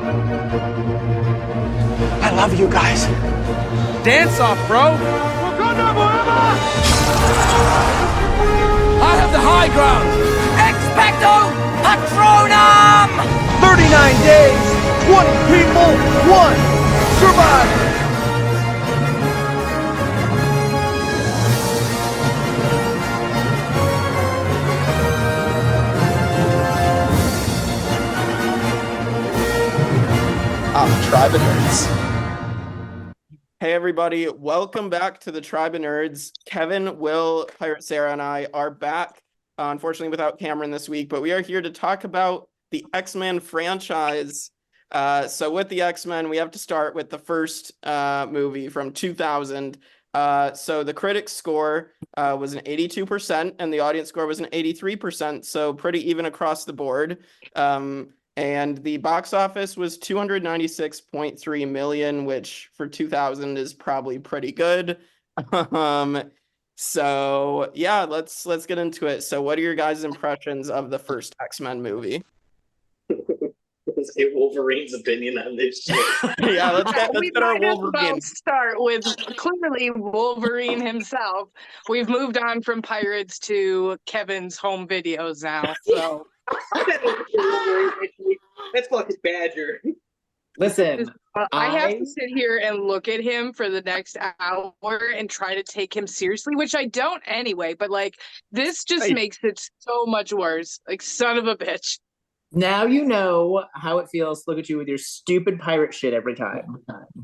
I love you guys. Dance off, bro. I have the high ground. Expecto Patronum! 39 days, 20 people, 1 survivor. Tribe of Nerds. Hey everybody, welcome back to the Tribe of Nerds. Kevin, Will, Pirate Sara, and I are back, unfortunately without Cameron this week, but we are here to talk about the X-Men franchise. So with the X-Men, we have to start with the first movie from 2000. So the critics score was an 82% and the audience score was an 83%, so pretty even across the board. And the box office was 296.3 million, which for 2000 is probably pretty good. So yeah, let's get into it. So what are your guys' impressions of the first X-Men movie? Let's get Wolverine's opinion on this shit. Yeah, let's get our might as Wolverine. well start with clearly Wolverine himself. We've moved on from Pirates to Kevin's home videos now. So That's fucking Badger. Listen, I have to sit here and look at him for the next hour and try to take him seriously, which I don't anyway. But like, this just makes it so much worse. Like, son of a bitch. now you know how it feels to look at you with your stupid pirate shit every time.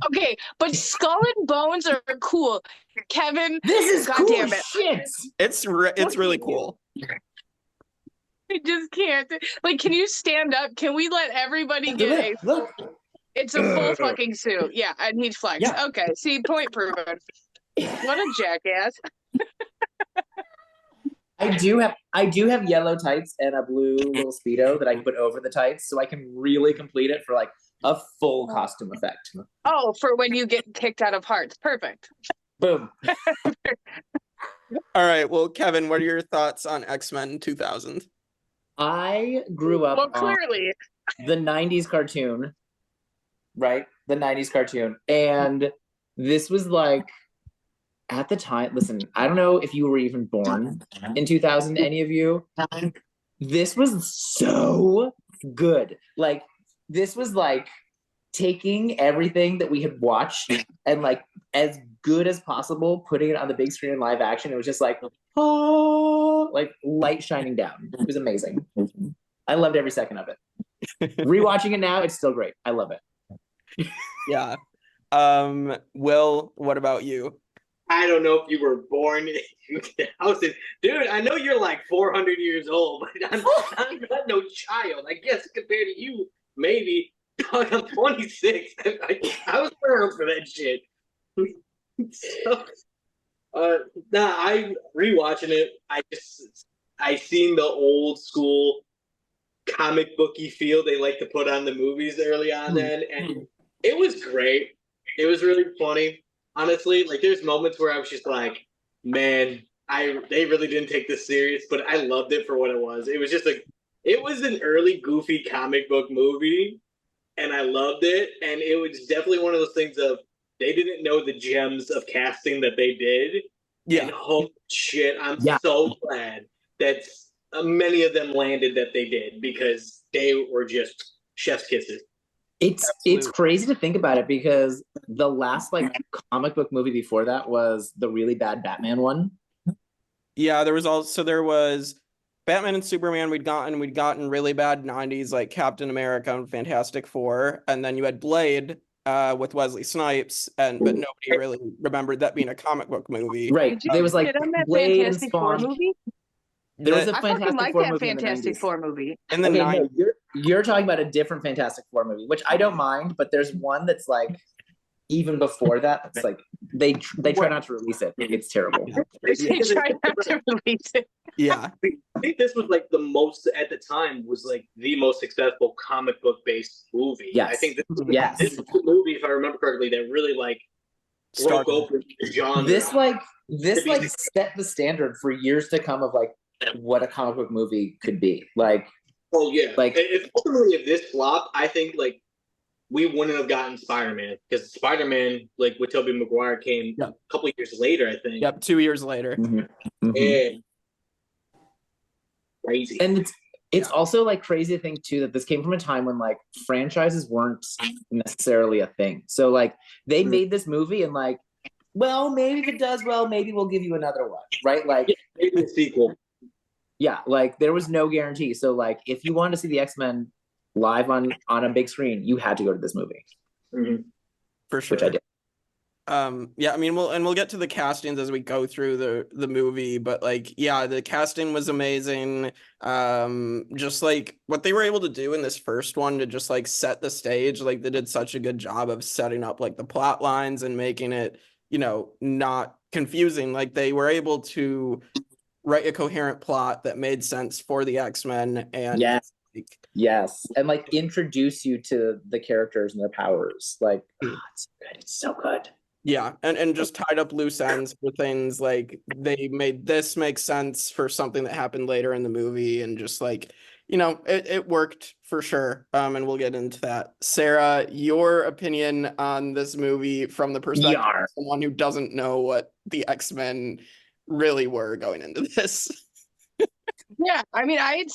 Okay, but Skull and Bones are cool. Kevin, This is God cool damn it. shit. It's really cool. I just can't. Like, can you stand up? Can we let everybody get Look. It's a full fucking suit. Yeah, and he'd flex. Yeah. Okay, see, point proven. What a jackass. I do have yellow tights and a blue little Speedo that I can put over the tights so I can really complete it for like a full costume effect. Oh, for when you get kicked out of Hearts. Perfect. Boom. All right, well, Kevin, what are your thoughts on X-Men 2000? I grew up Well, on clearly. the 90s cartoon, right? The 90s cartoon. And this was like, at the time, listen, I don't know if you were even born in 2000, any of you. This was so good. Like, this was like taking everything that we had watched and like as good as possible, putting it on the big screen in live action. It was just like, oh, like light shining down. It was amazing. I loved every second of it. Rewatching it now, it's still great. I love it. Yeah. Will, what about you? I don't know if you were born in 2000. Dude, I know you're like 400 years old, but I'm not no child. I guess compared to you, maybe. Dog, I'm 26. I was around for that shit. So, I'm rewatching it. I seen the old school comic booky feel they like to put on the movies early on then, and it was great. It was really funny. Honestly, like there's moments where I was just like, man, they really didn't take this serious, but I loved it for what it was. It was just it was an early goofy comic book movie, and I loved it. And it was definitely one of those things of they didn't know the gems of casting that they did. Yeah. And holy shit, I'm so glad that many of them landed that they did because they were just chef's kisses. It's crazy to think about it because the last like comic book movie before that was the really bad Batman one. Yeah, there was Batman and Superman we'd gotten really bad 90s like Captain America and Fantastic Four, and then you had Blade with Wesley Snipes, but nobody really remembered that being a comic book movie. Right. There was like Blade and Fantastic Four Spawn. movie? There was a I fucking Fantastic like Four that movie in the Fantastic 90s. Four movie. In the Okay, 90s. no, you're talking about a different Fantastic Four movie, which I don't mind, but there's one that's like even before that. It's like they try not to release it. It's terrible. They try not to release it. Yeah. I think this was like the most at the time was like the most successful comic book based movie. Yes. I think this was Yes. the movie, if I remember correctly, that really like broke open the genre. This set the standard for years to come of like what a comic book movie could be. Like, oh yeah, like if ultimately if this flopped, I think like we wouldn't have gotten Spider-Man, because Spider-Man, like with Tobey Maguire, came a couple of years later, I think. Yep, 2 years later. Yeah. Crazy. And it's also like crazy to think too that this came from a time when like franchises weren't necessarily a thing. So like they made this movie and like, well, maybe if it does well, maybe we'll give you another one, right? Like maybe a sequel. Yeah, like there was no guarantee. So like if you wanted to see the X-Men live on a big screen, you had to go to this movie. For sure. Which I did. Yeah, I mean, we'll get to the castings as we go through the movie, but like, yeah, the casting was amazing. Just like what they were able to do in this first one to just like set the stage, like they did such a good job of setting up like the plot lines and making it, you know, not confusing. Like they were able to write a coherent plot that made sense for the X-Men and yes, and like introduce you to the characters and their powers. Like, it's good. It's so good. Yeah, and just tied up loose ends for things like they made this make sense for something that happened later in the movie, and just like, you know, it worked for sure. And we'll get into that. Sarah, your opinion on this movie from the perspective of someone who doesn't know what the X-Men really were going into this. Yeah, I mean, I've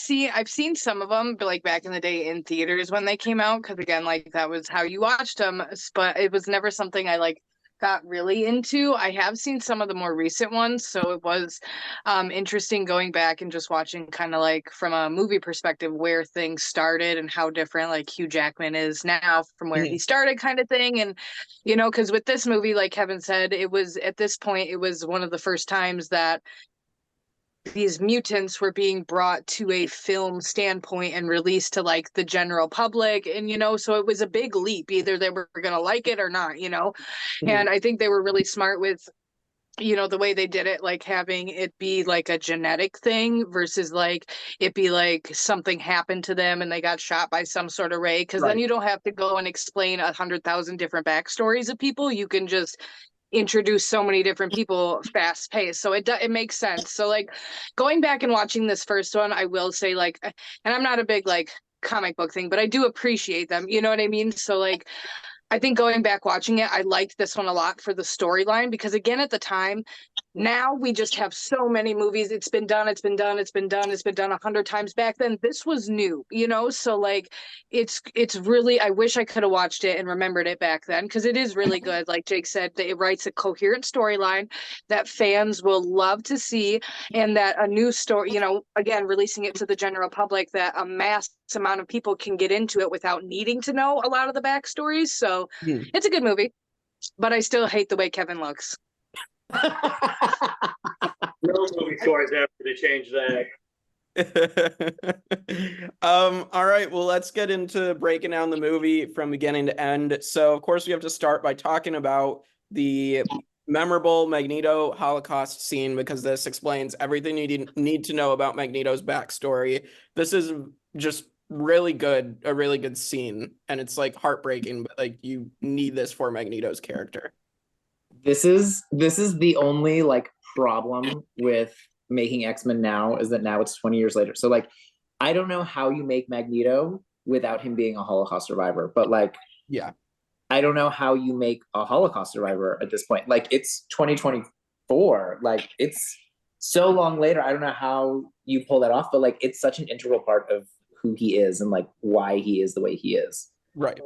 seen some of them, but like back in the day in theaters when they came out, because again, like that was how you watched them. But it was never something I like got really into. I have seen some of the more recent ones, so it was interesting going back and just watching kind of like from a movie perspective where things started and how different like Hugh Jackman is now from where he started, kind of thing. And you know, because with this movie, like Kevin said, it was at this point it was one of the first times that these mutants were being brought to a film standpoint and released to like the general public. And, you know, so it was a big leap. Either they were going to like it or not, you know? And I think they were really smart with, you know, the way they did it, like having it be like a genetic thing versus like it be like something happened to them and they got shot by some sort of ray. Cause then you don't have to go and explain 100,000 different backstories of people. You can just introduce so many different people fast paced, so it makes sense. So like going back and watching this first one, I will say like, and I'm not a big like comic book thing, but I do appreciate them, you know what I mean? So like I think going back watching it, I liked this one a lot for the storyline, because again at the time, now we just have so many movies. It's been done 100 times. Back then this was new, you know? So like it's really, I wish I could have watched it and remembered it back then, because it is really good. Like Jake said, that it writes a coherent storyline that fans will love to see, and that a new story, you know, again releasing it to the general public, that a mass amount of people can get into it without needing to know a lot of the backstories. So it's a good movie, but I still hate the way Kevin looks. No movie scores ever to change that. All right, well, let's get into breaking down the movie from beginning to end. So of course we have to start by talking about the memorable Magneto Holocaust scene, because this explains everything you need to know about Magneto's backstory. This is just really good, a really good scene, and it's like heartbreaking, but like you need this for Magneto's character. This is the only like problem with making X-Men now, is that now it's 20 years later. So like I don't know how you make Magneto without him being a Holocaust survivor, but like I don't know how you make a Holocaust survivor at this point. Like it's 2024, like it's so long later. I don't know how you pull that off, but like it's such an integral part of who he is and like why he is the way he is. Right.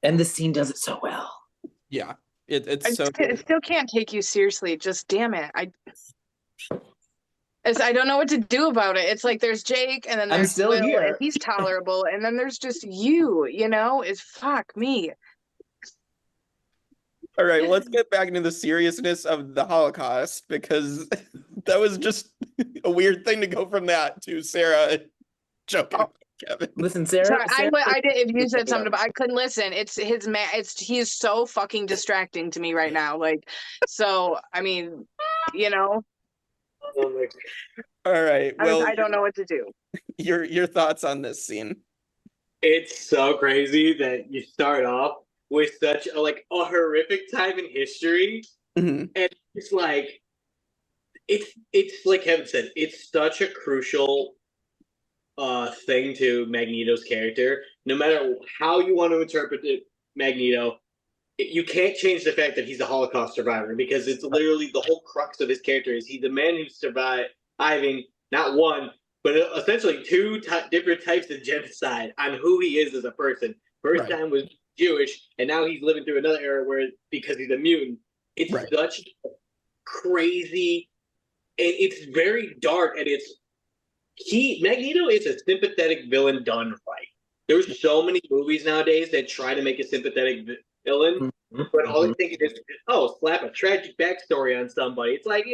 And the scene does it so well. Yeah. It still can't take you seriously. Just damn it. I don't know what to do about it. It's like there's Jake, and then there's Will, and he's tolerable, and then there's just you know, is fuck me. All right, let's get back into the seriousness of the Holocaust, because that was just a weird thing to go from that to Sarah joking. Kevin. Listen, Sarah. Sorry, I did. If you said something about, I couldn't listen. It's his man. He's so fucking distracting to me right now. Like, so I mean, you know. All right. Well, I don't know what to do. Your thoughts on this scene? It's so crazy that you start off with such a horrific time in history, and it's like Kevin said, it's such a crucial thing to Magneto's character. no matter how you want to interpret it, Magneto, you can't change the fact that he's a Holocaust survivor, because it's literally the whole crux of his character is he's the man who surviving not one, but essentially two different types of genocide on who he is as a person. First time was Jewish, and now he's living through another era where, because he's a mutant, it's such crazy, and it's very dark, and Magneto is a sympathetic villain done right. There's so many movies nowadays that try to make a sympathetic villain, but all they think is, slap a tragic backstory on somebody. It's like,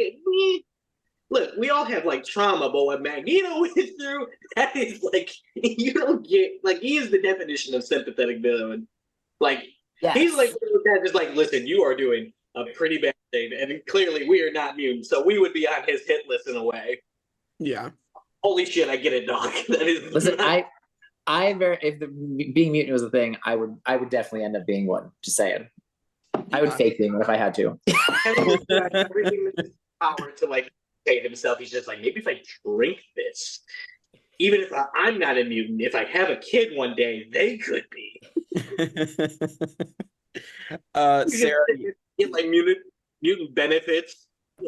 look, we all have like trauma, but what Magneto went through, that is like, you don't get, like, he is the definition of sympathetic villain. Like, he's like, just like, listen, you are doing a pretty bad thing, and clearly we are not mutants, so we would be on his hit list in a way. Yeah. Holy shit, I get it, dog. That is. Listen, if being mutant was a thing, I would definitely end up being one. Just saying, I would fake being one if I had to. Everything in his power to like say to himself, he's just like, maybe if I drink this, even if I'm not a mutant, if I have a kid one day, they could be. Sara, get like mutant benefits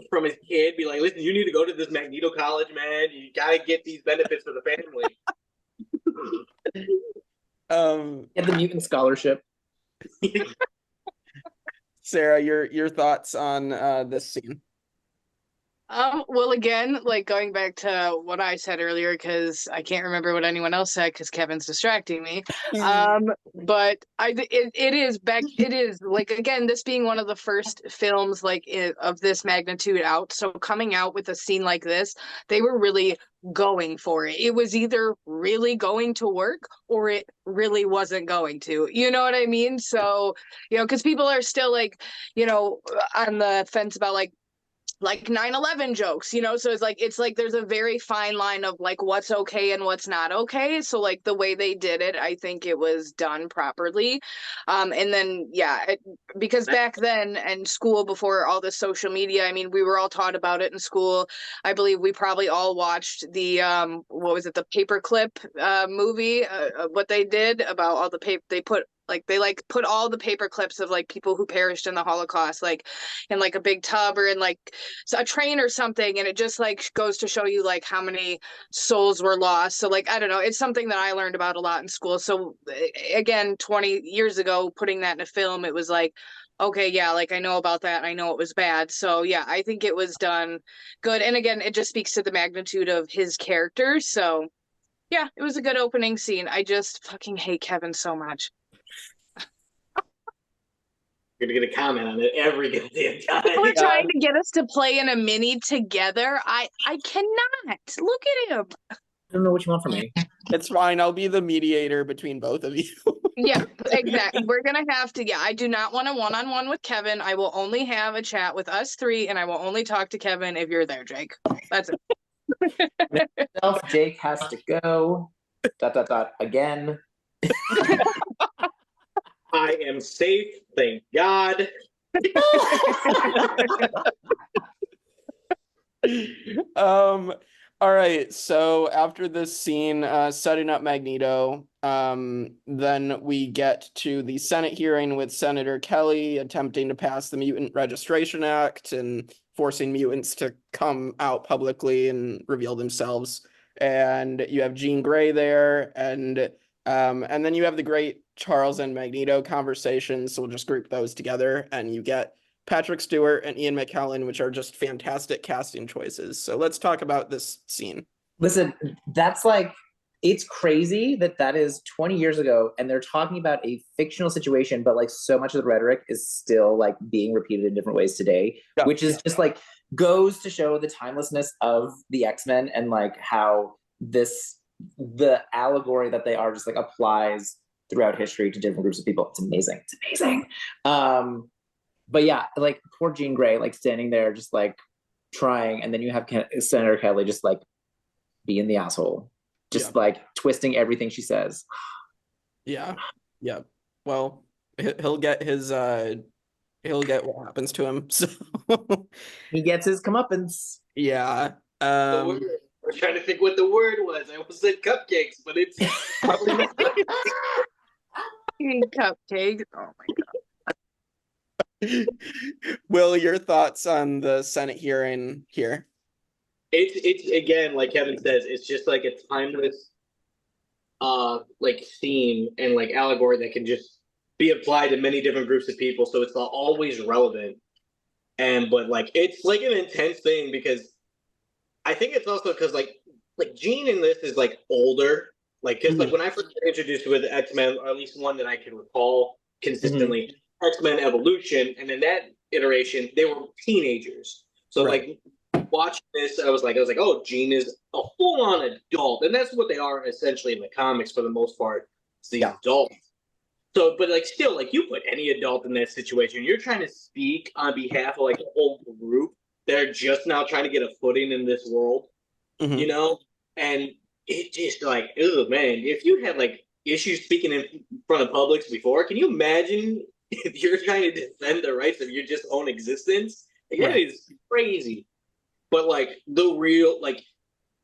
from his kid. Be like, listen, you need to go to this Magneto college, man. You gotta get these benefits for the family. Get the mutant scholarship. Sara, your thoughts on this scene? Well, again, like going back to what I said earlier, because I can't remember what anyone else said because Kevin's distracting me. But it is like, again, this being one of the first films of this magnitude out. So coming out with a scene like this, they were really going for it. It was either really going to work or it really wasn't going to. You know what I mean? So, because people are still like, on the fence about like 9/11 jokes, so it's like there's a very fine line of like what's okay and what's not okay. So like the way they did it, I think it was done properly. And then because back then in school, before all the social media, I mean, we were all taught about it in school. I believe we probably all watched the the paperclip movie, what they did about all the paper they put. Like they put all the paper clips of like people who perished in the Holocaust, like in like a big tub or in like a train or something. And it just like goes to show you like how many souls were lost. So like, I don't know, it's something that I learned about a lot in school. So again, 20 years ago, putting that in a film, it was like, okay, yeah, like I know about that. I know it was bad. So yeah, I think it was done good. And again, it just speaks to the magnitude of his character. So yeah, it was a good opening scene. I just fucking hate Kevin so much. You're gonna get a comment on it every goddamn time. We're trying to get us to play in a mini together. I cannot. Look at him. I don't know what you want from me. It's fine. I'll be the mediator between both of you. Yeah, exactly. We're gonna have to. Yeah, I do not want a one-on-one with Kevin. I will only have a chat with us three, and I will only talk to Kevin if you're there, Jake. That's it. Jake has to go. ... Again. I am safe, thank God. All right, so after this scene, setting up Magneto, then we get to the Senate hearing with Senator Kelly attempting to pass the Mutant Registration Act and forcing mutants to come out publicly and reveal themselves. And you have Jean Grey there, and then you have the great Charles and Magneto conversations. So we'll just group those together, and you get Patrick Stewart and Ian McKellen, which are just fantastic casting choices. So let's talk about this scene. Listen, that's like, it's crazy that is 20 years ago, and they're talking about a fictional situation, but like so much of the rhetoric is still like being repeated in different ways today, which is just like goes to show the timelessness of the X-Men and like how the allegory that they are just like applies throughout history to different groups of people. It's amazing. It's amazing. But yeah, like poor Jean Grey, like standing there just like trying, and then you have Senator Kelly just like being the asshole, just like twisting everything she says. Yeah. Well, he'll get what happens to him. So he gets his comeuppance. Yeah. So was trying to think what the word was. I almost said cupcakes, but it's probably not. Cupcakes. Oh my god. Will, your thoughts on the Senate hearing here? It's again, like Kevin says, it's just like a timeless like theme and like allegory that can just be applied to many different groups of people, so it's always relevant. And but like it's like an intense thing because I think it's also because like Jean in this is like older, like because like when I first got introduced with X-Men, or at least one that I can recall consistently, X-Men Evolution, and in that iteration they were teenagers. So like watching this, I was like, oh, Jean is a full-on adult, and that's what they are essentially in the comics for the most part. It's these adults. So, but like still, like you put any adult in that situation, you're trying to speak on behalf of like a whole group. They're just now trying to get a footing in this world, you know? And it just like, oh man, if you had like issues speaking in front of publics before, can you imagine if you're trying to defend the rights of your just own existence? Like, that is crazy. But like the real, like,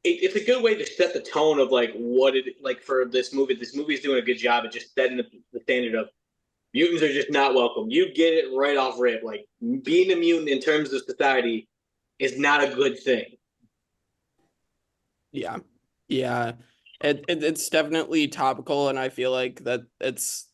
it's a good way to set the tone of like what it like for this movie. This movie is doing a good job at just setting the standard of mutants are just not welcome. You get it right off rip. Like being a mutant in terms of society is not a good thing. Yeah. It's definitely topical, and I feel like that it's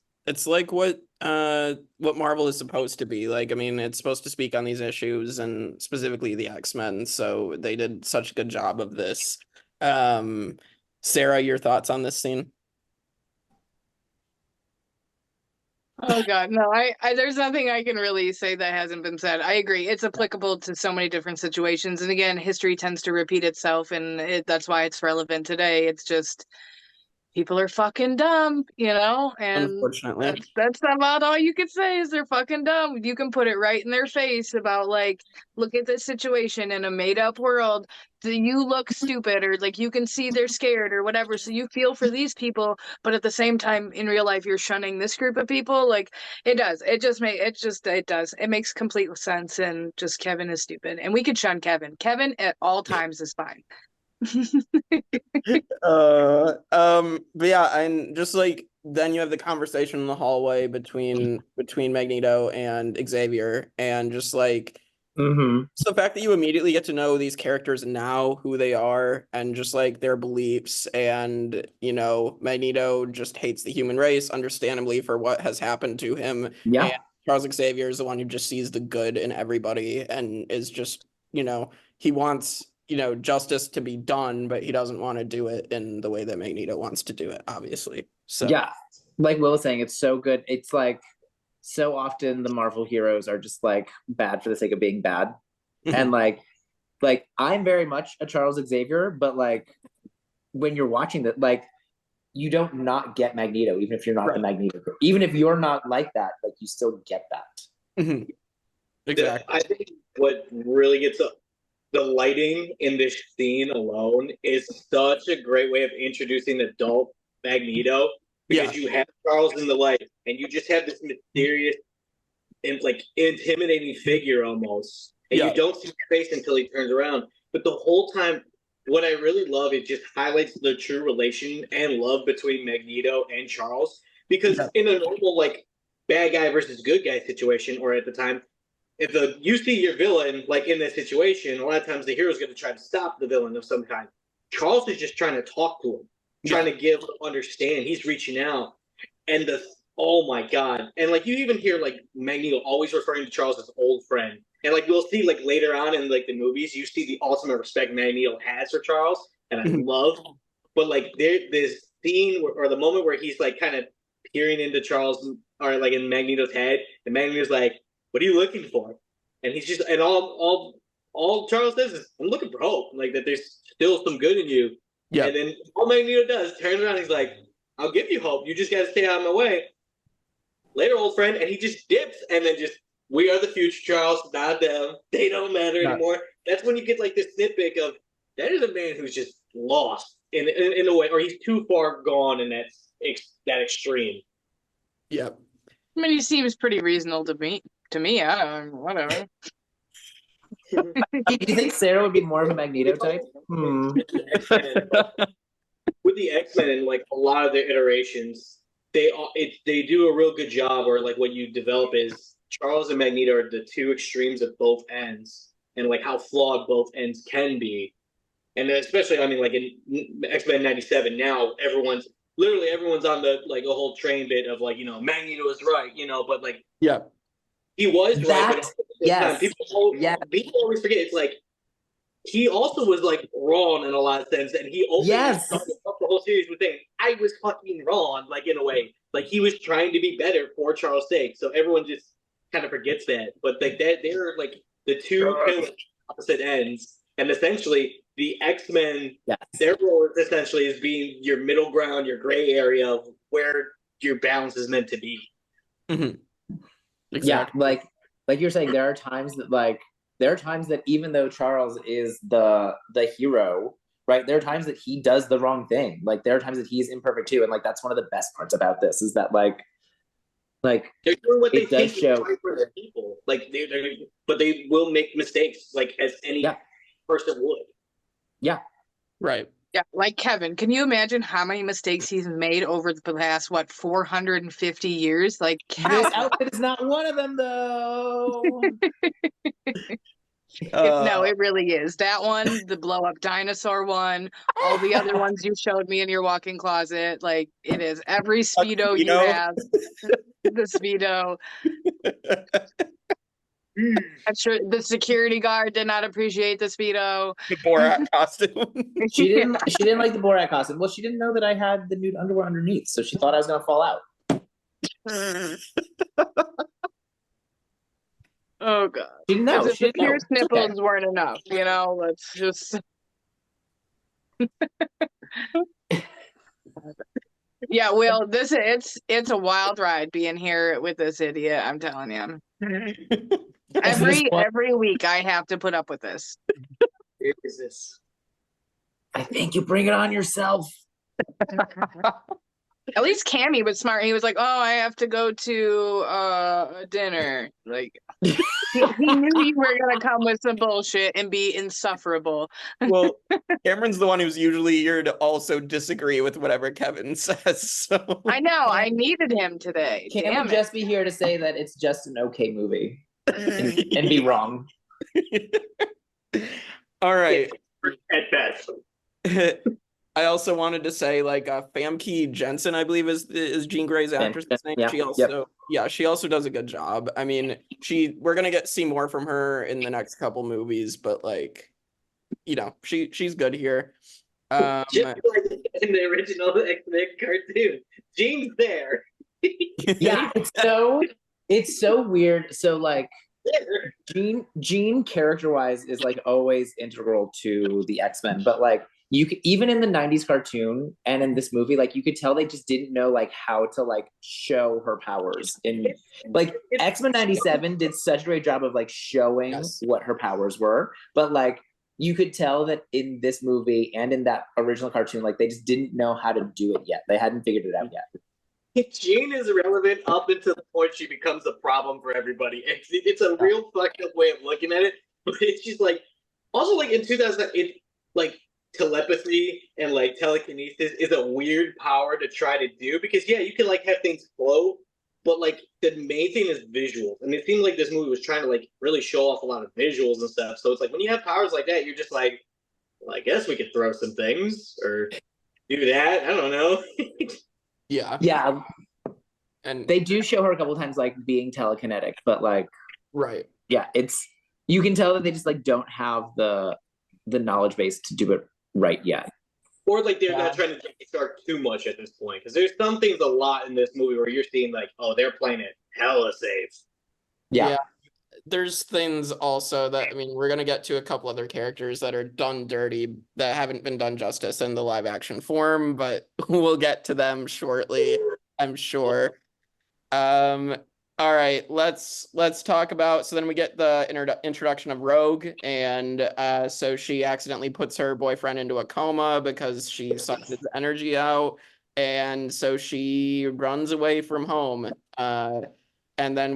like what Marvel is supposed to be. Like, I mean, it's supposed to speak on these issues and specifically the X-Men, so they did such a good job of this. Sarah, your thoughts on this scene? Oh god, no, I there's nothing I can really say that hasn't been said. I agree. It's applicable to so many different situations. And again, history tends to repeat itself, and that's why it's relevant today. It's just people are fucking dumb, and Unfortunately. that's about all you could say is they're fucking dumb. You can put it right in their face about like, look at this situation in a made up world. Do you look stupid, or like you can see they're scared or whatever, so you feel for these people, but at the same time in real life you're shunning this group of people. Like it does. It does. It makes complete sense. And just Kevin is stupid. And we could shun Kevin. Kevin at all times is fine. But yeah, and just like then you have the conversation in the hallway between Magneto and Xavier, and just like so the fact that you immediately get to know these characters now, who they are, and just like their beliefs, and Magneto just hates the human race, understandably, for what has happened to him. And Charles Xavier is the one who just sees the good in everybody and is just, he wants justice to be done, but he doesn't want to do it in the way that Magneto wants to do it, obviously. So yeah, like Will was saying, it's so good. It's like so often the Marvel heroes are just like bad for the sake of being bad. And like I'm very much a Charles Xavier, but like when you're watching that, like you don't not get Magneto, even if you're not the Magneto. Even if you're not like that, like you still get that. Exactly. I think what really gets the lighting in this scene alone is such a great way of introducing adult Magneto, because you have Charles in the light and you just have this mysterious and like intimidating figure almost, and you don't see his face until he turns around. But the whole time, what I really love, it just highlights the true relation and love between Magneto and Charles, because in a normal like bad guy versus good guy situation, or at the time, if you see your villain like in that situation, a lot of times the hero's going to try to stop the villain of some kind. Charles is just trying to talk to him, trying to give understand. He's reaching out, and oh my god, and like you even hear like Magneto always referring to Charles as old friend, and like we'll see like later on in like the movies, you see the ultimate respect Magneto has for Charles, and I love. But like this scene or the moment where he's like kind of peering into Charles or like in Magneto's head, and Magneto's like, "What are you looking for?" And he's just, and all Charles says is, "I'm looking for hope, like that there's still some good in you." Yeah. And then all Magneto does turns around, he's like, "I'll give you hope. You just got to stay out of my way." Later, old friend, and he just dips, and then just, "We are the future, Charles, not them. They don't matter anymore." That's when you get like this nitpick of that is a man who's just lost in a way, or he's too far gone in that extreme. Yeah. I mean, he seems pretty reasonable to me. I don't know, whatever. Do you think Sarah would be more of a Magneto type? With the X-Men and like a lot of their iterations, they do a real good job. Or like what you develop is Charles and Magneto are the two extremes of both ends, and like how flawed both ends can be. And especially, I mean, like in X-Men '97, now everyone's on the like a whole train bit of like, Magneto is right, but like Yeah. he was right, but at the same yes. time, people always forget it's like he also was like wrong in a lot of sense, and he opened the whole series with saying, "I was fucking wrong," like in a way, like he was trying to be better for Charles' sake. So everyone just kind of forgets that, but like they're like the two opposite ends, and essentially the X-Men, their role essentially is being your middle ground, your gray area of where your balance is meant to be. Mm-hmm. Exactly. Yeah, like you're saying, there are times that even though Charles is the hero, right? There are times that he does the wrong thing. Like there are times that he's imperfect too, and like that's one of the best parts about this is that like they're doing what they think is right for their people. Like but they will make mistakes, like as any person would. Yeah. Right. Yeah, like Kevin. Can you imagine how many mistakes he's made over the past 450 years? Like this outfit is not one of them, though. No, it really is. That one, the blow up dinosaur one, all the other ones you showed me in your walk-in closet. Like it is every Speedo you have. The Speedo. I'm sure the security guard did not appreciate the Speedo. The Borat costume. She didn't like the Borat costume. Well, she didn't know that I had the nude underwear underneath, so she thought I was gonna fall out. Oh god. She didn't know. If the pierced nipples weren't enough, let's just Yeah, Will, it's a wild ride being here with this idiot, I'm telling you. Every week I have to put up with this. Where is this? I think you bring it on yourself. At least Cammy was smart. He was like, "Oh, I have to go to a dinner." Like he knew you were gonna come with some bullshit and be insufferable. Well, Cameron's the one who's usually here to also disagree with whatever Kevin says. So I know I needed him today. Cam would just be here to say that it's just an okay movie and be wrong. All right. At best. I also wanted to say, like, Famke Jensen, I believe is Jean Grey's actress's name. Yeah. She also does a good job. I mean, we're gonna see more from her in the next couple movies, but like, she's good here. Just like in the original X-Men cartoon, Jean's there. Yeah, it's so weird. So like, Jean character-wise is like always integral to the X-Men, but like you could, even in the 90s cartoon and in this movie, like you could tell they just didn't know like how to like show her powers. In like X-Men 97 did such a great job of like showing what her powers were, but like you could tell that in this movie and in that original cartoon, like they just didn't know how to do it yet. They hadn't figured it out yet. Jean is relevant up until the point she becomes a problem for everybody. It's a real fucked up way of looking at it, but it's just like, also like in 2000, like telepathy and like telekinesis is a weird power to try to do, because you can like have things flow, but like the main thing is visuals, and it seemed like this movie was trying to like really show off a lot of visuals and stuff. So it's like when you have powers like that, you're just like, well, I guess we could throw some things or do that. I don't know. Yeah. And they do show her a couple times like being telekinetic, but like you can tell that they just like don't have the knowledge base to do it right yet. Or like they're not trying to start too much at this point, because there's some things a lot in this movie where you're seeing like, oh, they're playing it hella safe. Yeah. There's things also that, I mean, we're going to get to a couple other characters that are done dirty that haven't been done justice in the live action form, but we'll get to them shortly, I'm sure. All right, let's talk about, so then we get the introduction of Rogue, and so she accidentally puts her boyfriend into a coma because she sucked his energy out, and so she runs away from home. And then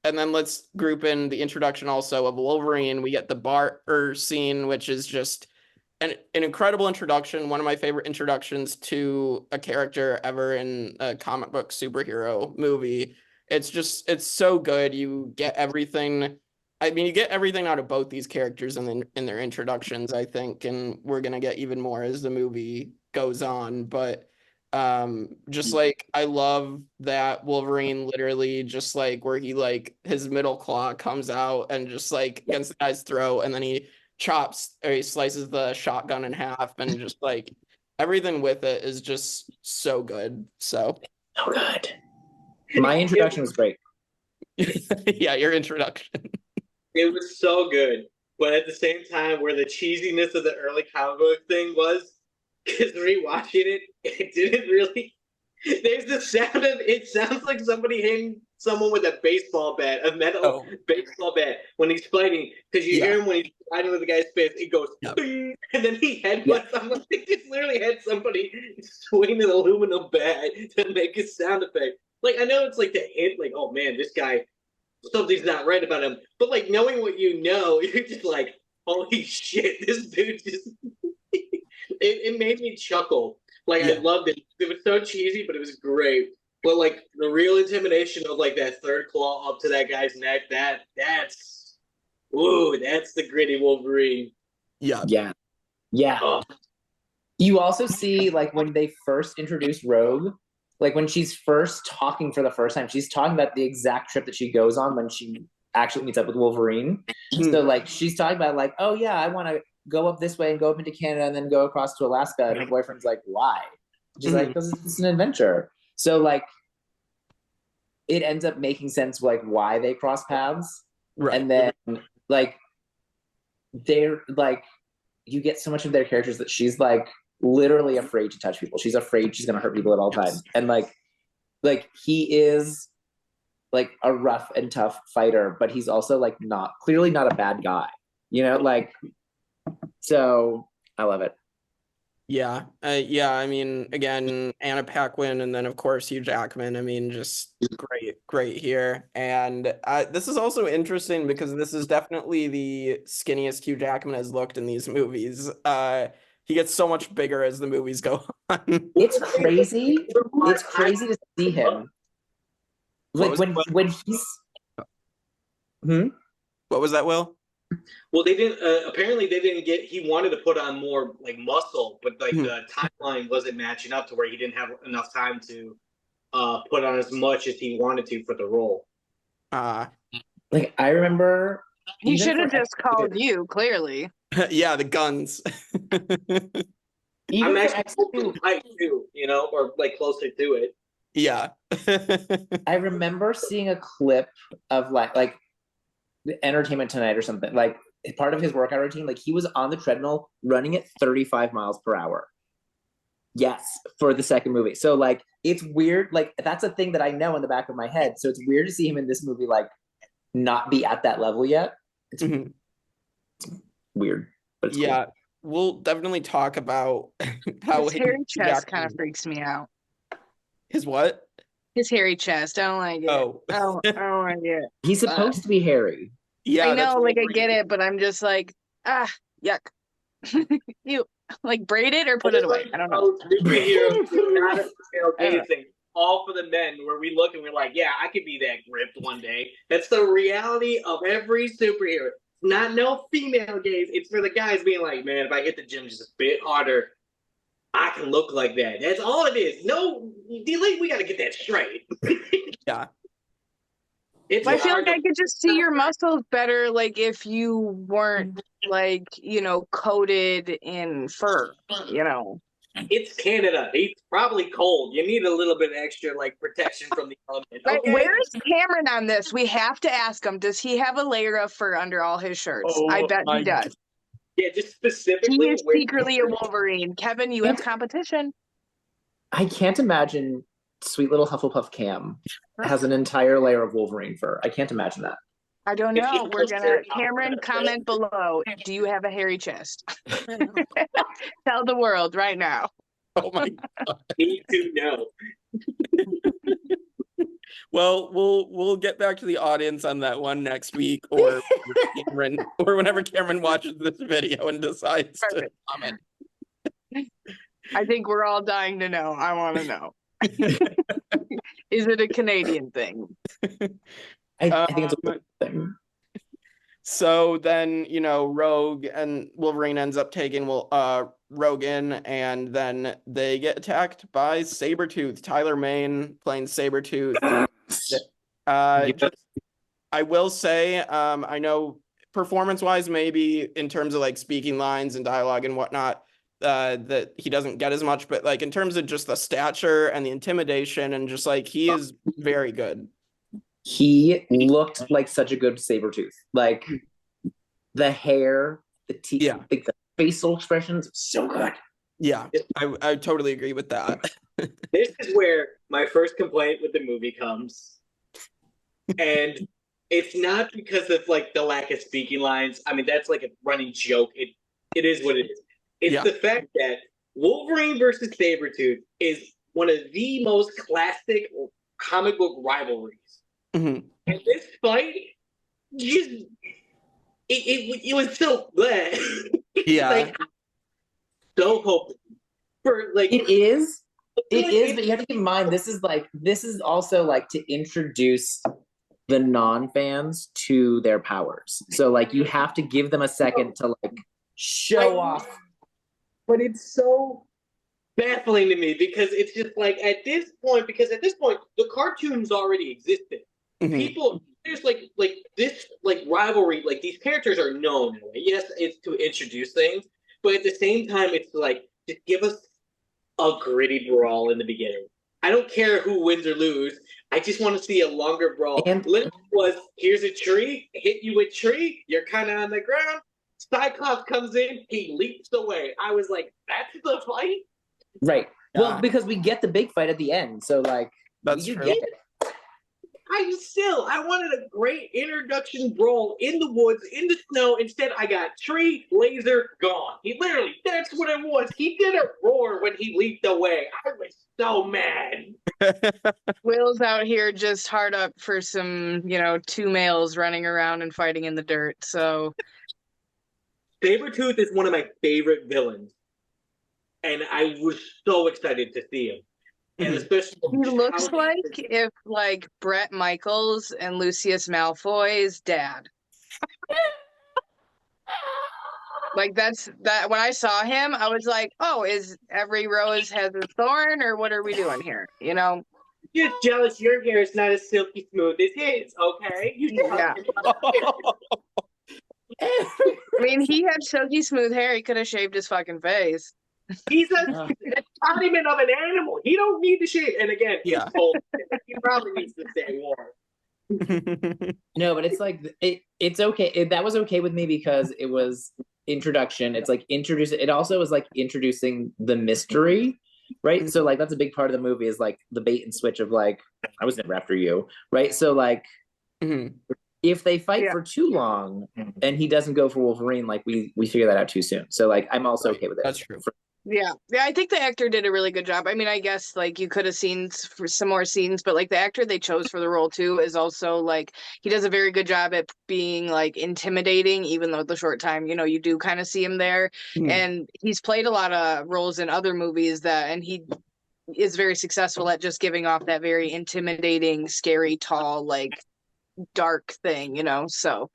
and then let's group in the introduction also of Wolverine. We get the bar scene, which is just an incredible introduction. One of my favorite introductions to a character ever in a comic book superhero movie. It's so good. You get everything. I mean, you get everything out of both these characters in their introductions, I think, and we're gonna get even more as the movie goes on. But just like I love that Wolverine literally just like where he like his middle claw comes out and just like against the guy's throat, and then he chops or he slices the shotgun in half, and just like everything with it is just so good. So good. My introduction was great. yeah, your introduction. It was so good, but at the same time, where the cheesiness of the early comic book thing was, because rewatching it, it didn't really. There's the sound of it. Sounds like somebody hitting someone with a baseball bat, a metal baseball bat, when he's fighting. Because you hear him when he's fighting with the guy's face, it goes, "Bing," and then he headbutts someone. They just literally had somebody swing an aluminum bat to make a sound effect. Like, I know it's like the hint, like, oh man, this guy, something's not right about him. But like, knowing what you know, you're just like, holy shit, this dude just. It made me chuckle. Like, I loved it. It was so cheesy, but it was great. But like the real intimidation of like that third claw up to that guy's neck, that's the gritty Wolverine. Yeah. Oh. You also see like when they first introduced Rogue, like when she's first talking for the first time, she's talking about the exact trip that she goes on when she actually meets up with Wolverine. So like she's talking about like, oh yeah, I want to go up this way and go up into Canada and then go across to Alaska. And her boyfriend's like, why? She's like, because it's an adventure. So like it ends up making sense like why they cross paths. Right. And then like they're like, you get so much of their characters that she's like literally afraid to touch people. She's afraid she's gonna hurt people at all times. And like he is like a rough and tough fighter, but he's also like clearly not a bad guy, you know, like. So I love it. Yeah. I mean, again, Anna Paquin, and then of course Hugh Jackman. I mean, just great here. And this is also interesting because this is definitely the skinniest Hugh Jackman has looked in these movies. He gets so much bigger as the movies go on. It's crazy. It's crazy to see him. Like when he's. What was that, Will? Well, they didn't. Apparently, they didn't get. He wanted to put on more like muscle, but like the timeline wasn't matching up to where he didn't have enough time to put on as much as he wanted to for the role. Like I remember, he should have just called you. Clearly, yeah, the guns. I'm actually height too, you know, or like closer to it. Yeah. I remember seeing a clip of like Entertainment Tonight or something, like part of his workout routine, like he was on the treadmill running at 35 miles per hour. Yes, for the second movie. So like it's weird, like that's a thing that I know in the back of my head. So it's weird to see him in this movie like not be at that level yet. It's weird, but it's cool. We'll definitely talk about how his hairy chest kind of freaks me out. His what? His hairy chest. I don't like it. I don't like it. He's supposed to be hairy. Yeah, I know, like I get it, but I'm just like, yuck. You like braid it or put it away. I don't know. Not a thing. All for the men, where we look and we're like, yeah, I could be that ripped one day. That's the reality of every superhero. Not no female gaze. It's for the guys being like, man, if I hit the gym just a bit harder, I can look like that. That's all it is. No, we got to get that straight. Yeah. I feel like I could just see your muscles better, like if you weren't like, you know, coated in fur, you know. It's Canada. It's probably cold. You need a little bit extra like protection from the element. Okay? Where is Cameron on this? We have to ask him. Does he have a layer of fur under all his shirts? I bet he does. Yeah, just specifically. He is secretly a Wolverine. Kevin, you have competition. I can't imagine sweet little Hufflepuff Cam has an entire layer of Wolverine fur. I can't imagine that. I don't know. We're gonna Cameron, comment below. Do you have a hairy chest? Tell the world right now. Oh my God. Need to know. Well, we'll get back to the audience on that one next week, or whenever Cameron watches this video and decides to comment. I think we're all dying to know. I want to know. Is it a Canadian thing? I think it's a thing. So then, Rogue and Wolverine ends up taking Rogue in, and then they get attacked by Sabretooth. Tyler Mane playing Sabretooth. I will say, I know performance-wise, maybe in terms of like speaking lines and dialogue and whatnot, that he doesn't get as much, but like in terms of just the stature and the intimidation and just like he is very good. He looked like such a good Sabretooth. Like the hair, the teeth, like the facial expressions, so good. Yeah, I totally agree with that. This is where my first complaint with the movie comes. And it's not because of like the lack of speaking lines. I mean, that's like a running joke. It is what it is. It's the fact that Wolverine versus Sabretooth is one of the most classic comic book rivalries. Mm-hmm. And this fight, just it was so glad. Yeah. Like, so hoping for like it is, but you have to keep in mind this is also like to introduce the non-fans to their powers. So like you have to give them a second to like show off. But it's so baffling to me because it's just like at this point the cartoons already existed. Mm-hmm. People there's like this like rivalry, like these characters are known in a way. Yes, it's to introduce things, but at the same time it's like just give us a gritty brawl in the beginning. I don't care who wins or lose. I just want to see a longer brawl. And Literally was here's a tree, hit you with tree, you're kind of on the ground. Cyclops comes in, he leaps away. I was like, that's the fight? Right. Yeah. Well, because we get the big fight at the end. So, like, that's true. Get it. I wanted a great introduction brawl in the woods, in the snow. Instead, I got tree, laser, gone. That's what it was. He did a roar when he leaped away. I was so mad. Will's out here just hard up for some, two males running around and fighting in the dirt. So Sabretooth is one of my favorite villains. And I was so excited to see him. And especially he looks like if like Bret Michaels and Lucius Malfoy's dad. Like that's that when I saw him, I was like, oh, is every rose has a thorn, or what are we doing here? Just jealous your hair is not as silky smooth as his, okay? Yeah. I mean, he had silky smooth hair. He could have shaved his fucking face. He's a embodiment of an animal. He don't need to shave. And again, he's old. He probably needs to stay warm. No, but it's like it's okay. That was okay with me because it was introduction. It's like it also was like introducing the mystery, right? So like that's a big part of the movie is like the bait and switch of like I was never after you, right? So like if they fight for too long and he doesn't go for Wolverine, like we figure that out too soon. So like I'm also okay with it. That's true. Yeah, I think the actor did a really good job. I mean, I guess like you could have seen for some more scenes, but like the actor they chose for the role too is also like he does a very good job at being like intimidating, even though the short time you do kind of see him there. And he's played a lot of roles in other movies and he is very successful at just giving off that very intimidating, scary, tall, like dark thing, so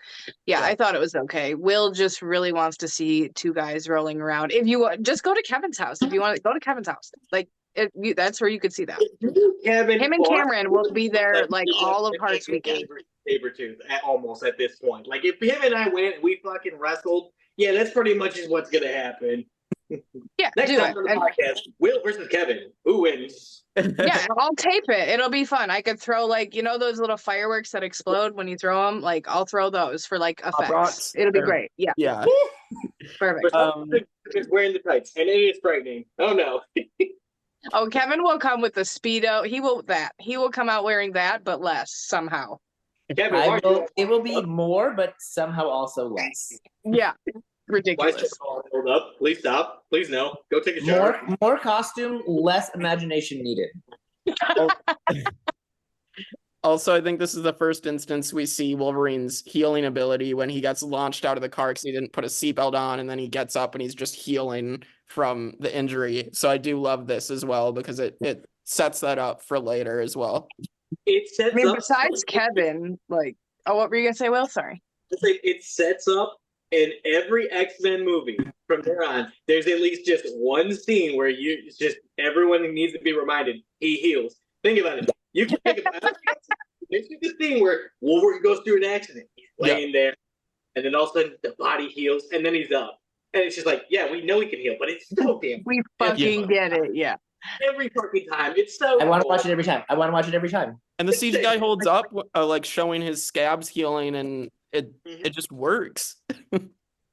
yeah, I thought it was okay. Will just really wants to see two guys rolling around. If you just go to Kevin's house, if you want to go to Kevin's house, like that's where you could see that. Him and Cameron will be there like all of Hearts weekend. Sabretooth almost at this point. Like if him and I went and we fucking wrestled, yeah, that's pretty much is what's gonna happen. Yeah, next time on the podcast, Will versus Kevin. Who wins? Yeah, I'll tape it. It'll be fun. I could throw like those little fireworks that explode when you throw them. Like I'll throw those for like effects. It'll be great. Yeah. Yeah. Perfect. He's wearing the tights, and it is frightening. Oh no. Oh, Kevin will come with the Speedo. He will come out wearing that, but less somehow. Kevin, it will be more, but somehow also less. Yeah. Ridiculous. Why is hold up? Please stop. Please no. Go take a shower. More costume, less imagination needed. Also, I think this is the first instance we see Wolverine's healing ability when he gets launched out of the car because he didn't put a seatbelt on, and then he gets up and he's just healing from the injury. So I do love this as well because it sets that up for later as well. It sets I mean, up besides Kevin, like, oh, what were you gonna say, Will? Sorry. It's like it sets up in every X-Men movie from there on. There's at least just one scene where it's just everyone needs to be reminded he heals. Think about it. You can think about it. There's this thing where Wolverine goes through an accident. He's laying there, and then all of a sudden the body heals, and then he's up. And it's just like, yeah, we know he can heal, but it's so damn. We fucking get it, yeah. Every fucking time, it's so. I want to watch it every time. I want to watch it every time. And the CGI holds up, like showing his scabs healing, and it just works.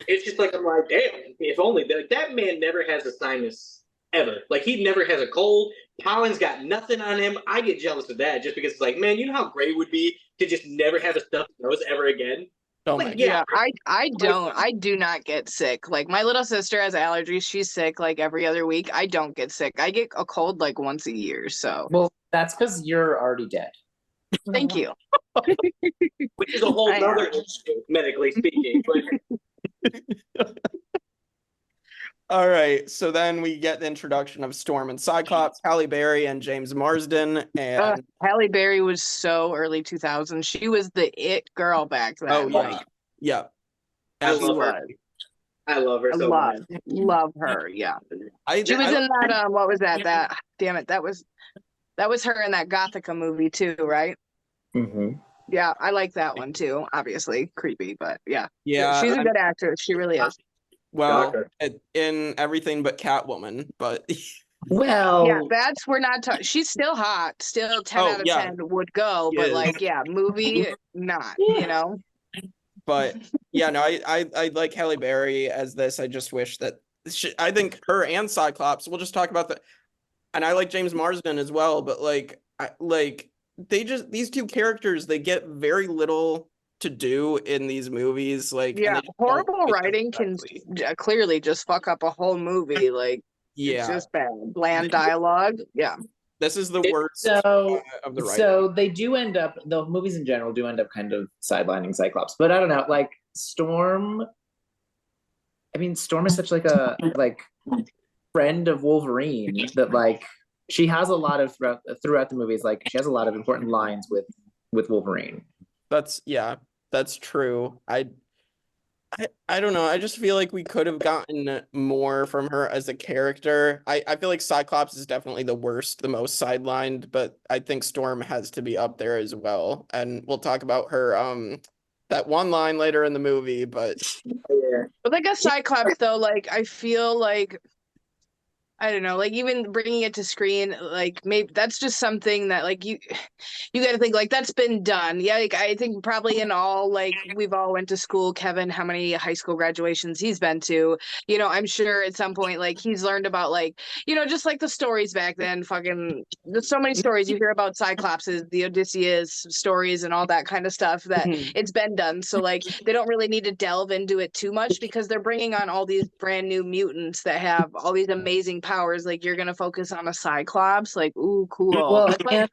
It's just like, I'm like, damn, if only that man never has a sinus ever. Like, he never has a cold. Pollen's got nothing on him. I get jealous of that just because it's like, man, you know how great it would be to just never have a stuffed nose ever again? Oh like, my yeah, I do not get sick. Like, my little sister has allergies. She's sick like every other week. I don't get sick. I get a cold like once a year. So, well, that's because you're already dead. Thank you. Which is a whole other issue, medically speaking. But All right, so then we get the introduction of Storm and Cyclops, Halle Berry and James Marsden, and Halle Berry was so early 2000s. She was the it girl back then. oh yeah, like, yeah. I love her. I love her so much. Love her. Yeah, she was in that. What was that? That damn it, that was her in that Gothica movie too, right? Mm-hmm. Yeah, I like that one too. Obviously creepy, but yeah, yeah, she's a good actress. She really is. Well, in everything but Catwoman, but well, yeah, that's we're not talking. She's still hot, still 10 out of 10 would go, but like, yeah, movie not, you know. But yeah, no, I like Halle Berry as this. I just wish that I think her and Cyclops. We'll just talk about that, and I like James Marsden as well. But these two characters, they get very little to do in these movies. Like, yeah, horrible writing can clearly just fuck up a whole movie. Like, it's just bad, bland dialogue. Yeah, this is the worst of the writing. So they do end up, the movies in general do end up kind of sidelining Cyclops, but I don't know, like Storm. I mean, Storm is such like a friend of Wolverine that like she has a lot of throughout the movies. Like she has a lot of important lines with Wolverine. That's true. I don't know. I just feel like we could have gotten more from her as a character. I feel like Cyclops is definitely the worst, the most sidelined, but I think Storm has to be up there as well. And we'll talk about her that one line later in the movie, but like a Cyclops though, like I feel like I don't know, like even bringing it to screen, like maybe that's just something that like you got to think like that's been done. Yeah, like I think probably in all like we've all went to school. Kevin, how many high school graduations he's been to? You know, I'm sure at some point like he's learned about like just like the stories back then. Fucking, there's so many stories you hear about Cyclopses, the Odysseus stories, and all that kind of stuff that it's been done. So like they don't really need to delve into it too much because they're bringing on all these brand new mutants that have all these amazing powers. Like you're gonna focus on a Cyclops, like ooh, cool. Well, that's like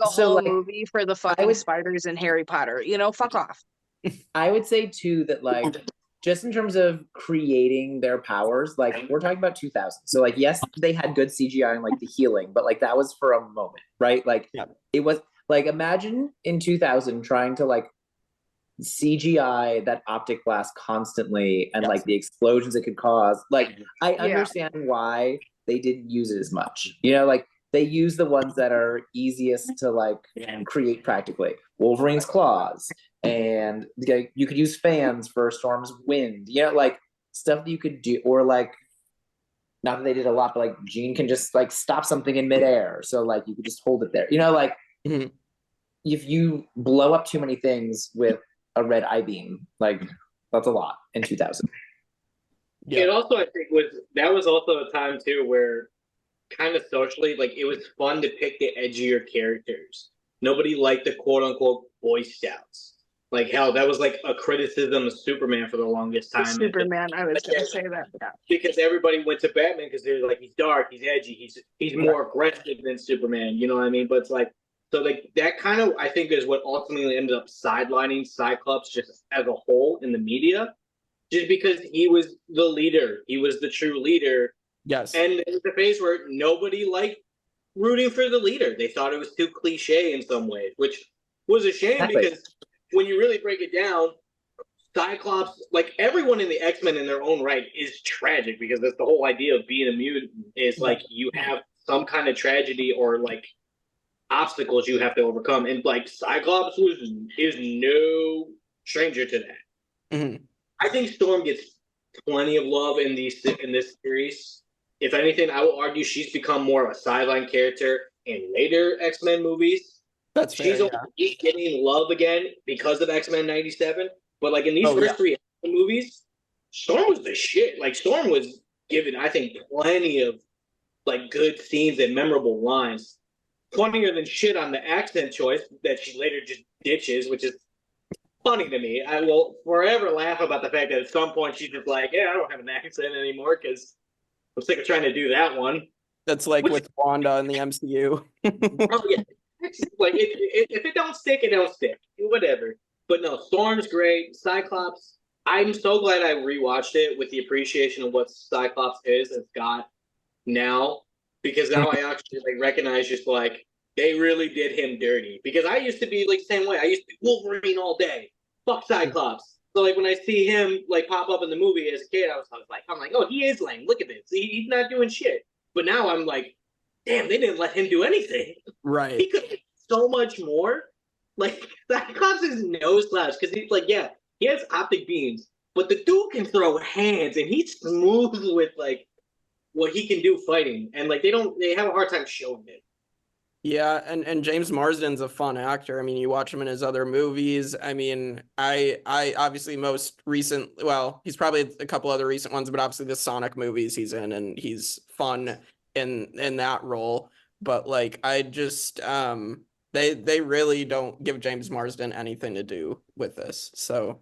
a whole movie for the fucking spiders in Harry Potter. Fuck off. I would say too that like just in terms of creating their powers, like we're talking about 2000. So like yes, they had good CGI and like the healing, but like that was for a moment, right? Like it was like imagine in 2000 trying to like CGI that optic blast constantly and like the explosions it could cause. Like I understand why they didn't use it as much. Like they use the ones that are easiest to like create practically. Wolverine's claws, and you could use fans for Storm's wind. Like stuff that you could do, or like not that they did a lot, but like Jean can just like stop something in midair, so like you could just hold it there. Like if you blow up too many things with a red eye beam, like that's a lot in 2000. It also, I think, was also a time too where kind of socially, like it was fun to pick the edgier characters. Nobody liked the quote unquote Boy Scouts. Like hell, that was like a criticism of Superman for the longest time. Superman, I was gonna say that. Yeah. Because everybody went to Batman because they're like, he's dark, he's edgy, he's more aggressive than Superman. You know what I mean? But it's like So like that kind of I think is what ultimately ended up sidelining Cyclops just as a whole in the media, just because he was the leader, he was the true leader, Yes. and it was a phase where nobody liked rooting for the leader. They thought it was too cliche in some ways, which was a shame because when you really break it down, Cyclops, like everyone in the X-Men in their own right, is tragic because that's the whole idea of being a mutant is like you have some kind of tragedy or like obstacles you have to overcome, and like Cyclops is no stranger to that. Mm-hmm. I think Storm gets plenty of love in this series. If anything, I will argue she's become more of a sideline character in later X-Men movies. That's fair, She's only getting love again because of X-Men '97. But like in these first three movies, Storm was the shit. Like Storm was given, I think, plenty of like good scenes and memorable lines. Funnier than shit on the accent choice that she later just ditches, which is funny to me. I will forever laugh about the fact that at some point she's just like, yeah, I don't have an accent anymore because I'm sick of trying to do that one. That's like with Wanda in the MCU. Oh yeah, like if it don't stick, it don't stick. Whatever. But no, Storm's great. Cyclops. I'm so glad I rewatched it with the appreciation of what Cyclops is and Scott now, because now I actually like recognize just like they really did him dirty. Because I used to be like the same way. I used to be Wolverine all day. Fuck Cyclops. So like when I see him like pop up in the movie as a kid, I was like, oh, he is lame. Look at this. He's not doing shit. But now I'm like, damn, they didn't let him do anything. Right. He could do so much more. Like Cyclops is nose slash because he's like, yeah, he has optic beams, but the dude can throw hands and he's smooth with like what he can do fighting, and like they have a hard time showing it. Yeah, and James Marsden's a fun actor. I mean, you watch him in his other movies. I mean, I obviously he's probably a couple other recent ones, but obviously the Sonic movies he's in, and he's fun in that role. But like I just they really don't give James Marsden anything to do with this. So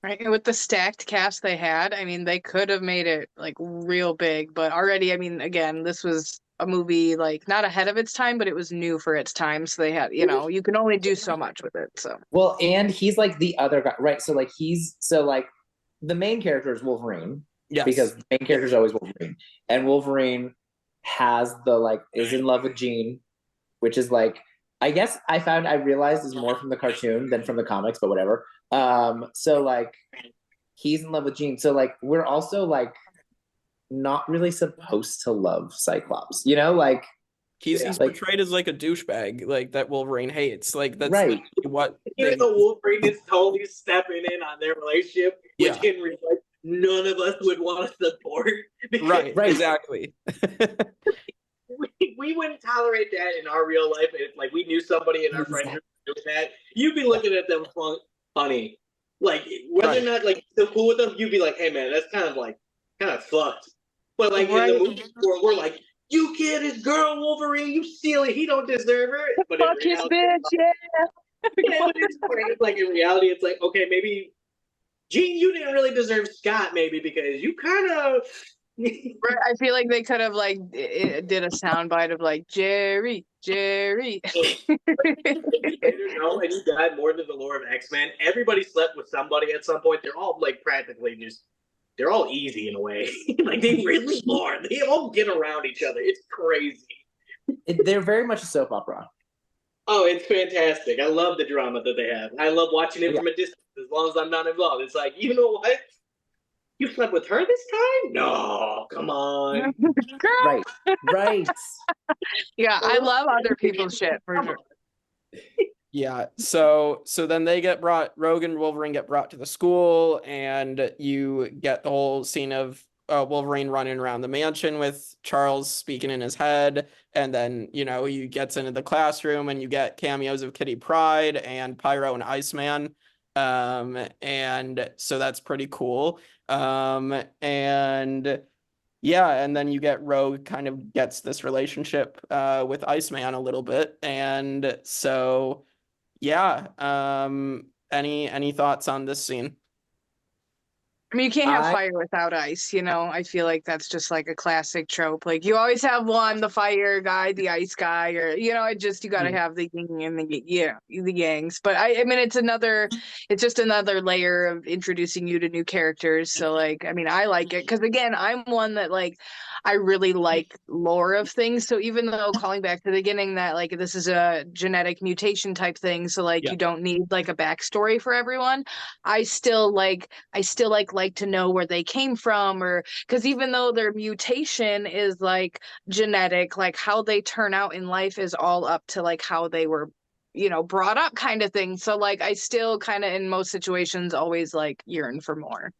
Right. And with the stacked cast they had, I mean, they could have made it like real big, but already, I mean, again, this was a movie like not ahead of its time, but it was new for its time. So they had, you can only do so much with it. So well, and he's like the other guy, right? So like the main character is Wolverine. yes. Because the main character is always Wolverine. And Wolverine has is in love with Jean, which is like, I guess I realized is more from the cartoon than from the comics, but whatever. So like he's in love with Jean. So like we're also like not really supposed to love Cyclops, like he's portrayed as like a douchebag, like that Wolverine hates. Like that's right. What even though Wolverine is totally stepping in on their relationship, which in real life none of us would want to support. Right, exactly. we wouldn't tolerate that in our real life. If like we knew somebody in our friend group doing that, you'd be looking at them funny. Like whether or not like still cool with them, you'd be like, hey man, that's kind of fucked. But like in the movie where we're like, you kid his girl Wolverine, you silly, he don't deserve her. But fuck his bitch, yeah. But it's great. Like in reality, it's like, okay, maybe Jean, you didn't really deserve Scott, maybe because you kind of. Right, I feel like they could have like did a soundbite of like Jerry. No, and you died more than the lore of X-Men. Everybody slept with somebody at some point. They're all like practically they're all easy in a way. Like they really are. They all get around each other. It's crazy. They're very much a soap opera. Oh, it's fantastic. I love the drama that they have. I love watching it from a distance as long as I'm not involved. It's like, you know what? You slept with her this time? No, come on. Girl. Right. Yeah, I love other people's shit for sure. Yeah, so then Rogue and Wolverine get brought to the school, and you get the whole scene of Wolverine running around the mansion with Charles speaking in his head, and then he gets into the classroom, and you get cameos of Kitty Pryde and Pyro and Iceman, and so that's pretty cool. And yeah, and then you get Rogue kind of gets this relationship with Iceman a little bit, and so yeah. Any thoughts on this scene? I mean, you can't have fire without ice, you know? I feel like that's just like a classic trope. Like you always have one, the fire guy, the ice guy, or you know, you gotta have the yin and the yangs. But I mean it's just another layer of introducing you to new characters. So like, I mean, I like it because again, I'm one that like I really like lore of things. So even though calling back to the beginning that like this is a genetic mutation type thing, so like you don't need like a backstory for everyone, I still like to know where they came from, or because even though their mutation is like genetic, like how they turn out in life is all up to like how they were, you know, brought up kind of thing. So like I still kind of in most situations always like yearn for more.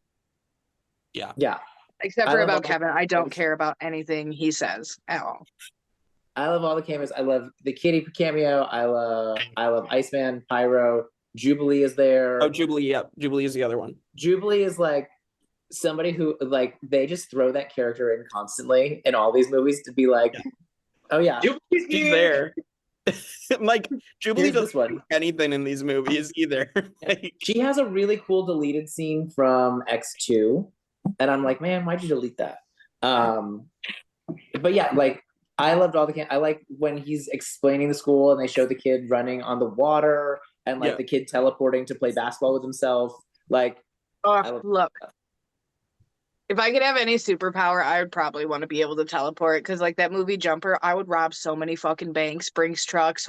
Yeah. Except for about Kevin, I don't care about anything he says at all. I love all the cameos. I love the Kitty cameo. I love Iceman, Pyro. Jubilee is there. Oh, Jubilee, yeah. Jubilee is the other one. Jubilee is like somebody who like they just throw that character in constantly in all these movies to be like, oh yeah, she's there. Like Jubilee doesn't do anything in these movies either. She has a really cool deleted scene from X2, and I'm like, man, why'd you delete that? But yeah, like I loved all the I like when he's explaining the school and they show the kid running on the water and like the kid teleporting to play basketball with himself. Like, look. If I could have any superpower, I would probably want to be able to teleport because, like that movie Jumper, I would rob so many fucking banks, Brinks trucks.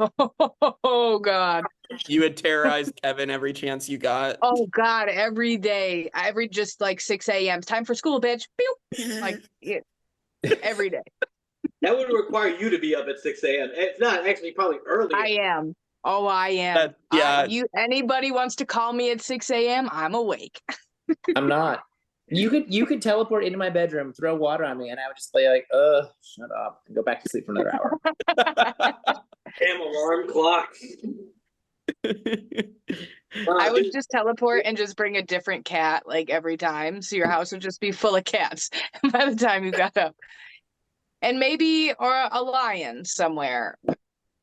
Oh God! You would terrorize Kevin every chance you got. Oh God! Every day, just like 6 a.m. Time for school, bitch. Pew! Like every day. That would require you to be up at 6 a.m. It's not actually probably early. I am. Oh, I am. Anybody wants to call me at 6 a.m., I'm awake. I'm not. You could teleport into my bedroom, throw water on me, and I would just be like, shut up, and go back to sleep for another hour. Damn alarm clock. I would just teleport and just bring a different cat like every time. So your house would just be full of cats by the time you got up. And maybe or a lion somewhere.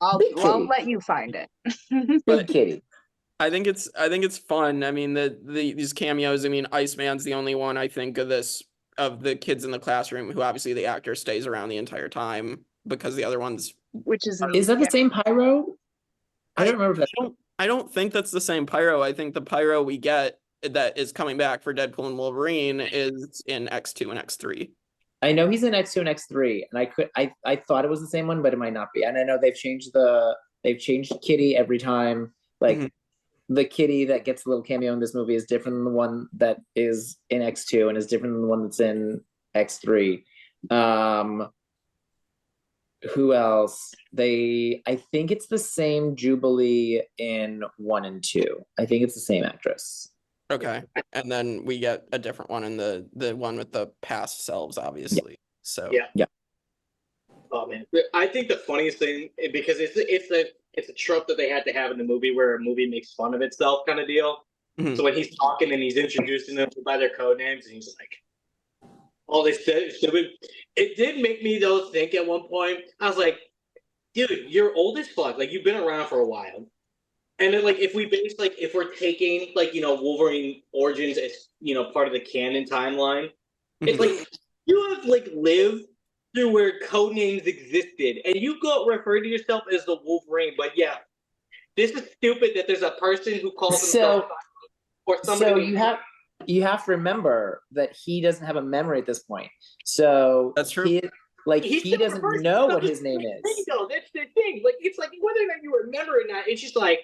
I'll let you find it. Big kitty. I think it's fun. I mean, these cameos. I mean, Iceman's the only one I think of the kids in the classroom who obviously the actor stays around the entire time because the other ones. Which is that the same Pyro? I don't remember. I don't think that's the same Pyro. I think the Pyro we get that is coming back for Deadpool and Wolverine is in X2 and X3. I know he's in X2 and X3, and I thought it was the same one, but it might not be. And I know they've changed Kitty every time. Like the Kitty that gets a little cameo in this movie is different than the one that is in X2 and is different than the one that's in X3. Who else? I think it's the same Jubilee in 1 and 2. I think it's the same actress. Okay, and then we get a different one in the one with the past selves, obviously. So yeah. Oh man, I think the funniest thing, because it's a trope that they had to have in the movie where a movie makes fun of itself, kind of deal. Mm-hmm. So when he's talking and he's introducing them by their code names, and he's like, "Oh, they said stupid." It did make me though think at one point. I was like, "Dude, you're old as fuck. Like you've been around for a while." And then, like, if we're taking, like, you know, Wolverine origins as, you know, part of the canon timeline, it's like, you have, like, lived through where codenames existed, and you go refer to yourself as the Wolverine, but yeah, this is stupid that there's a person who calls himself or somebody. So you have to remember that he doesn't have a memory at this point. So that's true. He doesn't know what his name is. That's the thing. Like, it's like, whether or not you remember or not, it's just like,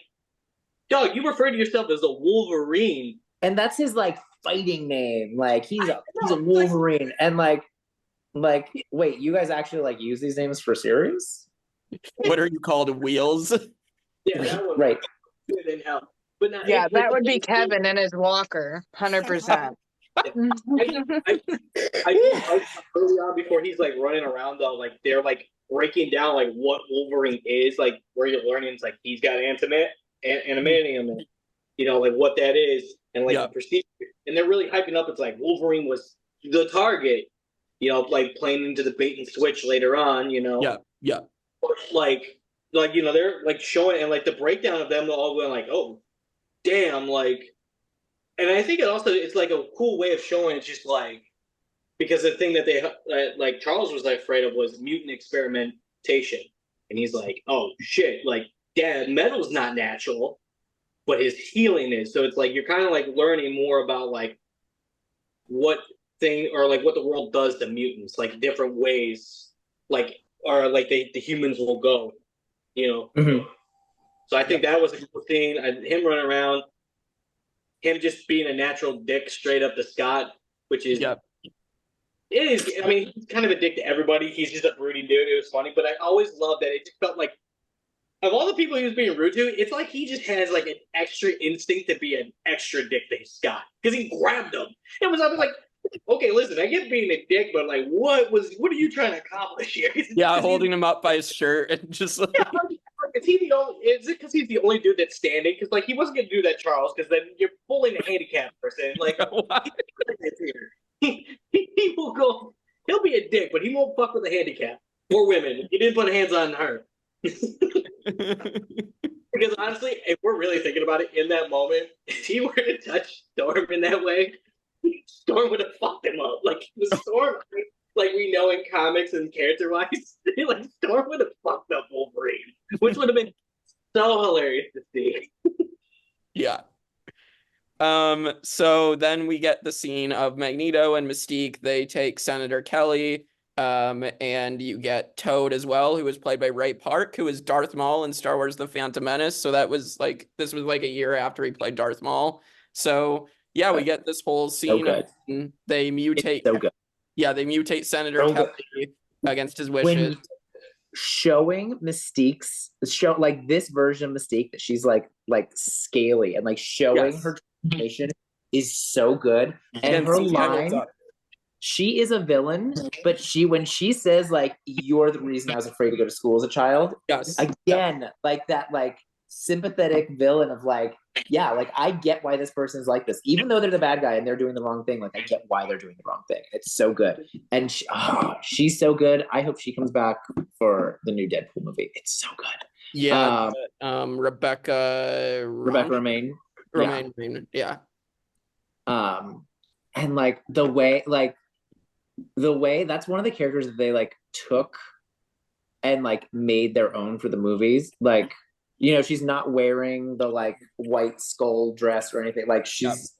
dog, you refer to yourself as a Wolverine, and that's his like fighting name. Like he's a Wolverine, and like, wait, you guys actually like use these names for series? What are you called, Wheels? Yeah, that one, right. Good in hell, but not, yeah, that would be Kevin and his walker, 100%. I early on before he's like running around though, like they're like breaking down like what Wolverine is, like where you're learning it's like he's got animanium, and you know, like what that is, and like the procedure, and they're really hyping up. It's like Wolverine was the target, you know, like playing into the bait and switch later on, you know. Yeah. Like you know, they're like showing, and like the breakdown of them all going like, oh, damn, like and I think it's like a cool way of showing it's just like, because the thing that they like Charles was afraid of was mutant experimentation, and he's like, oh shit, like yeah, metal's not natural, but his healing is. So it's like you're kind of like learning more about like what thing or like what the world does to mutants, like different ways, like or like the humans will go, you know. Mhm. So I think that was a cool scene. Him running around, him just being a natural dick straight up to Scott, which is Yep. it is. I mean, he's kind of a dick to everybody. He's just a broody dude. It was funny, but I always loved that it just felt like of all the people he was being rude to, it's like he just has like an extra instinct to be an extra dick to Scott because he grabbed him. I was like, okay, listen, I get being a dick, but like, what are you trying to accomplish here? Yeah, holding him up by his shirt and just like, yeah, is he the only? Is it because he's the only dude that's standing? Because like he wasn't gonna do that, Charles. Because then you're pulling a handicapped person. Like he will go. He'll be a dick, but he won't fuck with a handicap or women. He didn't put hands on her. Because honestly, if we're really thinking about it, in that moment, if he were to touch Storm in that way, Storm would have fucked him up. Like the Storm, like we know in comics and character wise, like Storm would have fucked up Wolverine, which would have been so hilarious to see. yeah. So then we get the scene of Magneto and Mystique. They take Senator Kelly. And you get Toad as well, who was played by Ray Park, who is Darth Maul in Star Wars The Phantom Menace. So this was like a year after he played Darth Maul. So yeah, we get this whole scene of they mutate. It's so good. Yeah, they mutate Senator Kelly against his wishes. Showing Mystique's like this version of Mystique that she's like scaly and like showing her transformation is so good. And her line, she is a villain, but when she says like, you're the reason I was afraid to go to school as a child. Yes. Again, like that, like sympathetic villain of like, yeah, like I get why this person's like this, even though they're the bad guy and they're doing the wrong thing. Like I get why they're doing the wrong thing. It's so good. And she's so good. I hope she comes back for the new Deadpool movie. It's so good. Yeah. Rebecca Romaine. Yeah. And like the way that's one of the characters that they like took and like made their own for the movies. Like, you know, she's not wearing the like white skull dress or anything. Like she's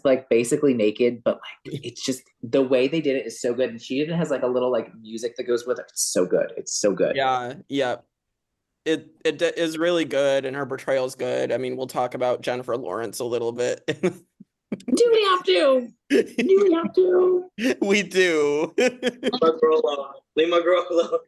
like basically naked, but like it's just the way they did it is so good. And she even has like a little like music that goes with it. It's so good. It's so good. Yeah. It is really good, and her portrayal is good. I mean, we'll talk about Jennifer Lawrence a little bit. Do we have to? Do we have to? We do. Leave my girl alone. Leave my girl alone.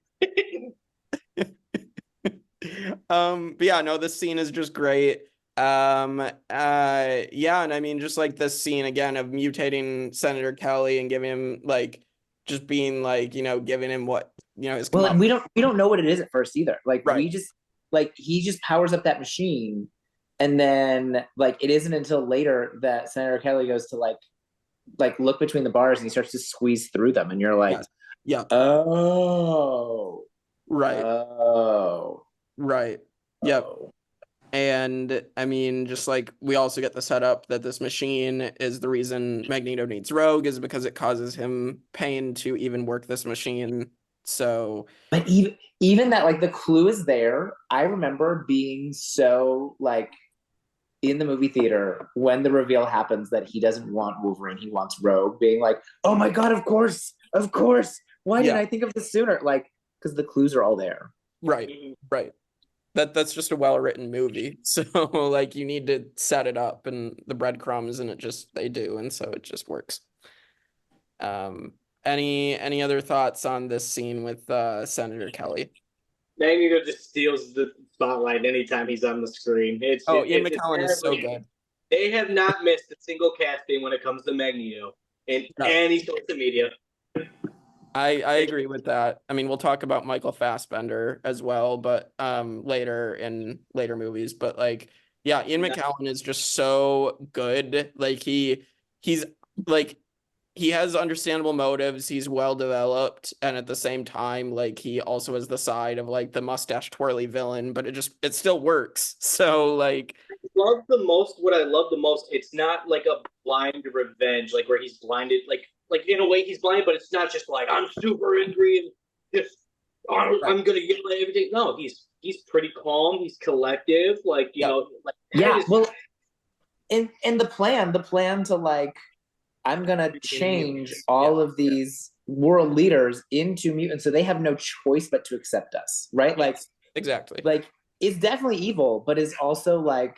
But yeah, no, this scene is just great. Yeah, and I mean, just like this scene again of mutating Senator Kelly and giving him like just being like, you know, giving him what, you know, his well, and we don't know what it is at first either. Like right. we just like he just powers up that machine, and then like it isn't until later that Senator Kelly goes to like look between the bars and he starts to squeeze through them, and you're like, yeah. Oh. Right. Oh. Right. Yep. And I mean, just like we also get the setup that this machine is the reason Magneto needs Rogue, is because it causes him pain to even work this machine. So, but even that, like the clue is there. I remember being so like in the movie theater when the reveal happens that he doesn't want Wolverine, he wants Rogue, being like, oh my God, of course. Why didn't I think of this sooner? Like, because the clues are all there. Right. That's just a well-written movie. So like you need to set it up and the breadcrumbs, and they do, and so it just works. Any other thoughts on this scene with Senator Kelly? Magneto just steals the spotlight anytime he's on the screen. Ian McKellen is so good. They have not missed a single casting when it comes to Magneto in any social media. I agree with that. I mean, we'll talk about Michael Fassbender as well, but later in later movies. But like, yeah, Ian McKellen is just so good. Like he's like he has understandable motives. He's well developed, and at the same time, like he also has the side of like the mustache twirly villain. But it still works. So like, what I love the most, it's not like a blind revenge, like where he's blinded, like in a way he's blind, but it's not just like I'm super angry and just I'm gonna yell at everything. No, he's pretty calm, he's collective, like you know, like well, and the plan to like I'm gonna change all of these world leaders into mutants, so they have no choice but to accept us, right? Like exactly. Like it's definitely evil, but is also like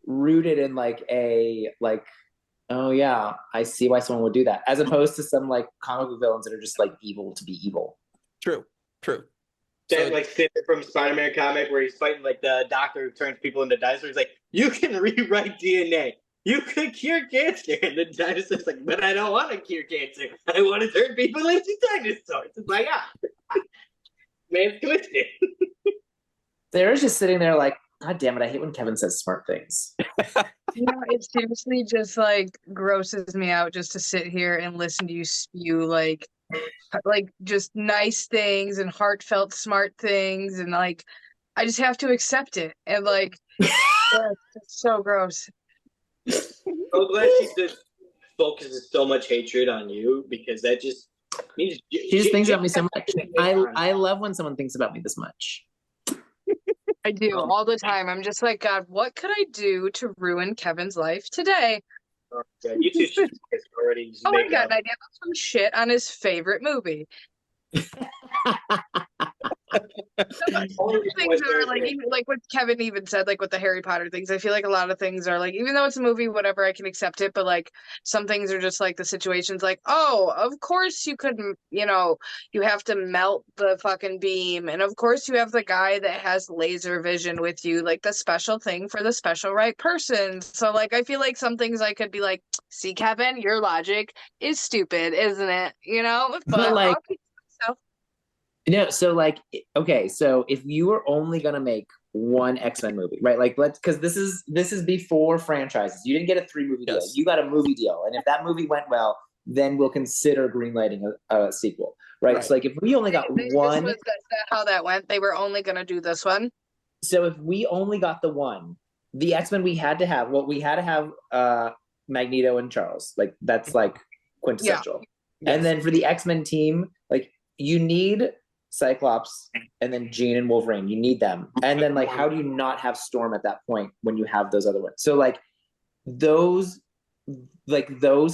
rooted in like oh yeah, I see why someone would do that, as opposed to some like comic book villains that are just like evil to be evil. True. That like from Spider-Man comic where he's fighting like the doctor who turns people into dinosaurs. He's like, you can rewrite DNA. You could cure cancer. And the dinosaur's like, but I don't want to cure cancer. I want to turn people into dinosaurs. It's like, man's twisted. They're just sitting there like, God damn it, I hate when Kevin says smart things. It seriously just like grosses me out just to sit here and listen to you spew like just nice things and heartfelt smart things, and like I just have to accept it, and like it's so gross. I'm glad she just focuses so much hatred on you, because that just means she just thinks about me so much. I love when someone thinks about me this much. I do all the time. I'm just like, God, what could I do to ruin Kevin's life today? You two should already Oh my God, I did some shit on his favorite movie. Things are like, even like what Kevin even said, like with the Harry Potter things, I feel like a lot of things are like, even though it's a movie, whatever, I can accept it, but like some things are just like the situations like, oh, of course you couldn't, you know, you have to melt the fucking beam, and of course you have the guy that has laser vision with you, like the special thing for the special right person. So like I feel like some things I could be like, see, Kevin, your logic is stupid, isn't it? You know, but like I'll keep myself. No, so like, okay, so if you were only gonna make one X-Men movie, right? Like, because this is before franchises. You didn't get a 3-movie deal. You got a movie deal, and if that movie went well, then we'll consider greenlighting a sequel, right? So like, if we only got one, This was how that went. They were only gonna do this one. So if we only got the one, the X-Men we had to have. Well, we had to have Magneto and Charles. Like that's like quintessential. Yeah. And then for the X-Men team, like you need Cyclops and then Jean and Wolverine. You need them. And then like how do you not have Storm at that point when you have those other ones? So like those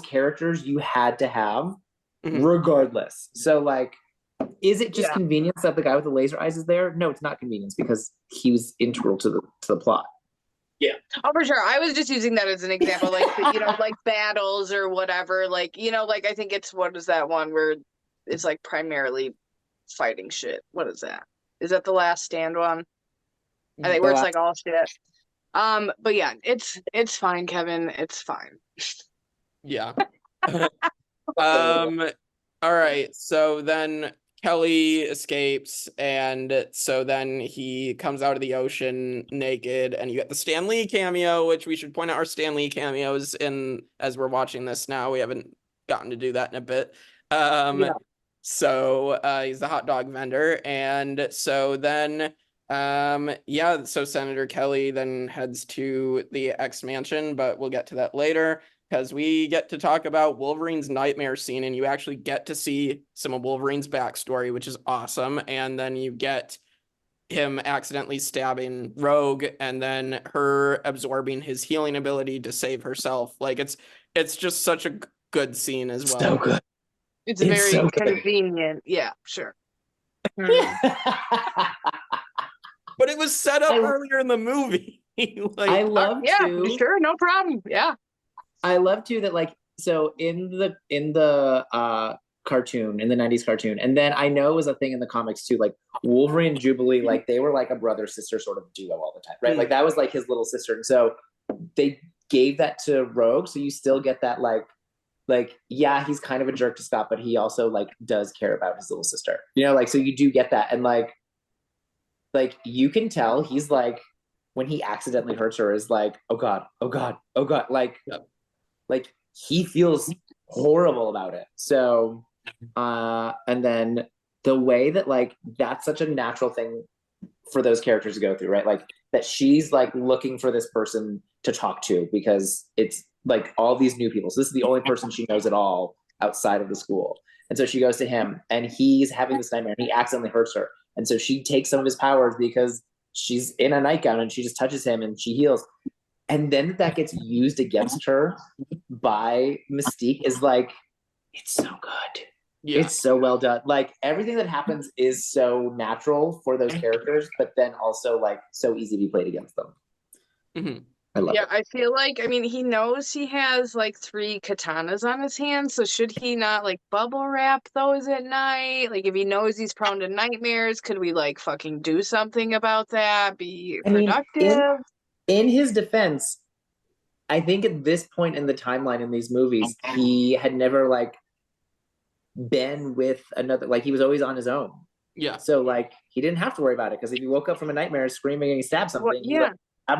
characters you had to have regardless. So like is it just convenience that the guy with the laser eyes is there? No, it's not convenience, because he was integral to the plot. Yeah. Oh, for sure. I was just using that as an example, like, you know, like battles or whatever. Like, you know, like I think it's, what is that one where it's like primarily fighting shit? What is that? Is that the Last Stand one? I think where it's like all shit. But yeah, it's fine, Kevin. It's fine. Yeah. All right. So then Kelly escapes, and so then he comes out of the ocean naked, and you get the Stan Lee cameo, which we should point out our Stan Lee cameos in as we're watching this now. We haven't gotten to do that in a bit. So he's the hot dog vendor, and so then so Senator Kelly then heads to the X Mansion, but we'll get to that later, because we get to talk about Wolverine's nightmare scene, and you actually get to see some of Wolverine's backstory, which is awesome. And then you get him accidentally stabbing Rogue, and then her absorbing his healing ability to save herself. Like it's just such a good scene as well. So good. It's very so convenient. Yeah, sure. But it was set up earlier in the movie. Like, I love to. Sure, no problem. Yeah. I love too that like, so in the cartoon, in the 90s cartoon, and then I know it was a thing in the comics too, like Wolverine and Jubilee, like they were like a brother sister sort of duo all the time, right? Like that was like his little sister, and so they gave that to Rogue, so you still get that like yeah, he's kind of a jerk to Scott, but he also like does care about his little sister, you know, like, so you do get that, and like you can tell he's like, when he accidentally hurts her, is like, oh god, like he feels horrible about it. So and then the way that like that's such a natural thing for those characters to go through, right? Like that she's like looking for this person to talk to because it's like all these new people. So this is the only person she knows at all outside of the school. And so she goes to him and he's having this nightmare and he accidentally hurts her. And so she takes some of his powers because she's in a nightgown and she just touches him and she heals. And then that gets used against her by Mystique is like, it's so good. Yeah. It's so well done. Like everything that happens is so natural for those characters, but then also like so easy to be played against them. Mm-hmm. I love it. I feel like, I mean, he knows he has like 3 katanas on his hands, so should he not like bubble wrap those at night? Like if he knows he's prone to nightmares, could we like fucking do something about that? Be productive? In his defense, I think at this point in the timeline in these movies, he had never like been with another, like he was always on his own. Yeah. So like he didn't have to worry about it because if he woke up from a nightmare screaming and he stabbed something, Well, yeah.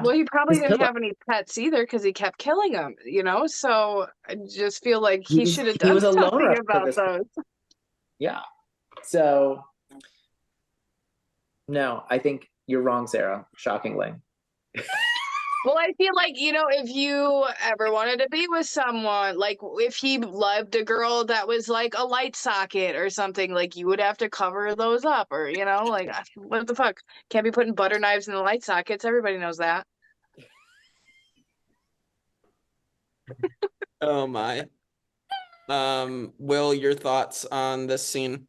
He probably didn't have any pets either because he kept killing them, you know? So I just feel like he should have done something about those. Yeah. So, no, I think you're wrong, Sarah, shockingly. Well, I feel like, you know, if you ever wanted to be with someone, like if he loved a girl that was like a light socket or something, like you would have to cover those up or, you know, like what the fuck? Can't be putting butter knives in the light sockets. Everybody knows that. Oh my. Will, your thoughts on this scene?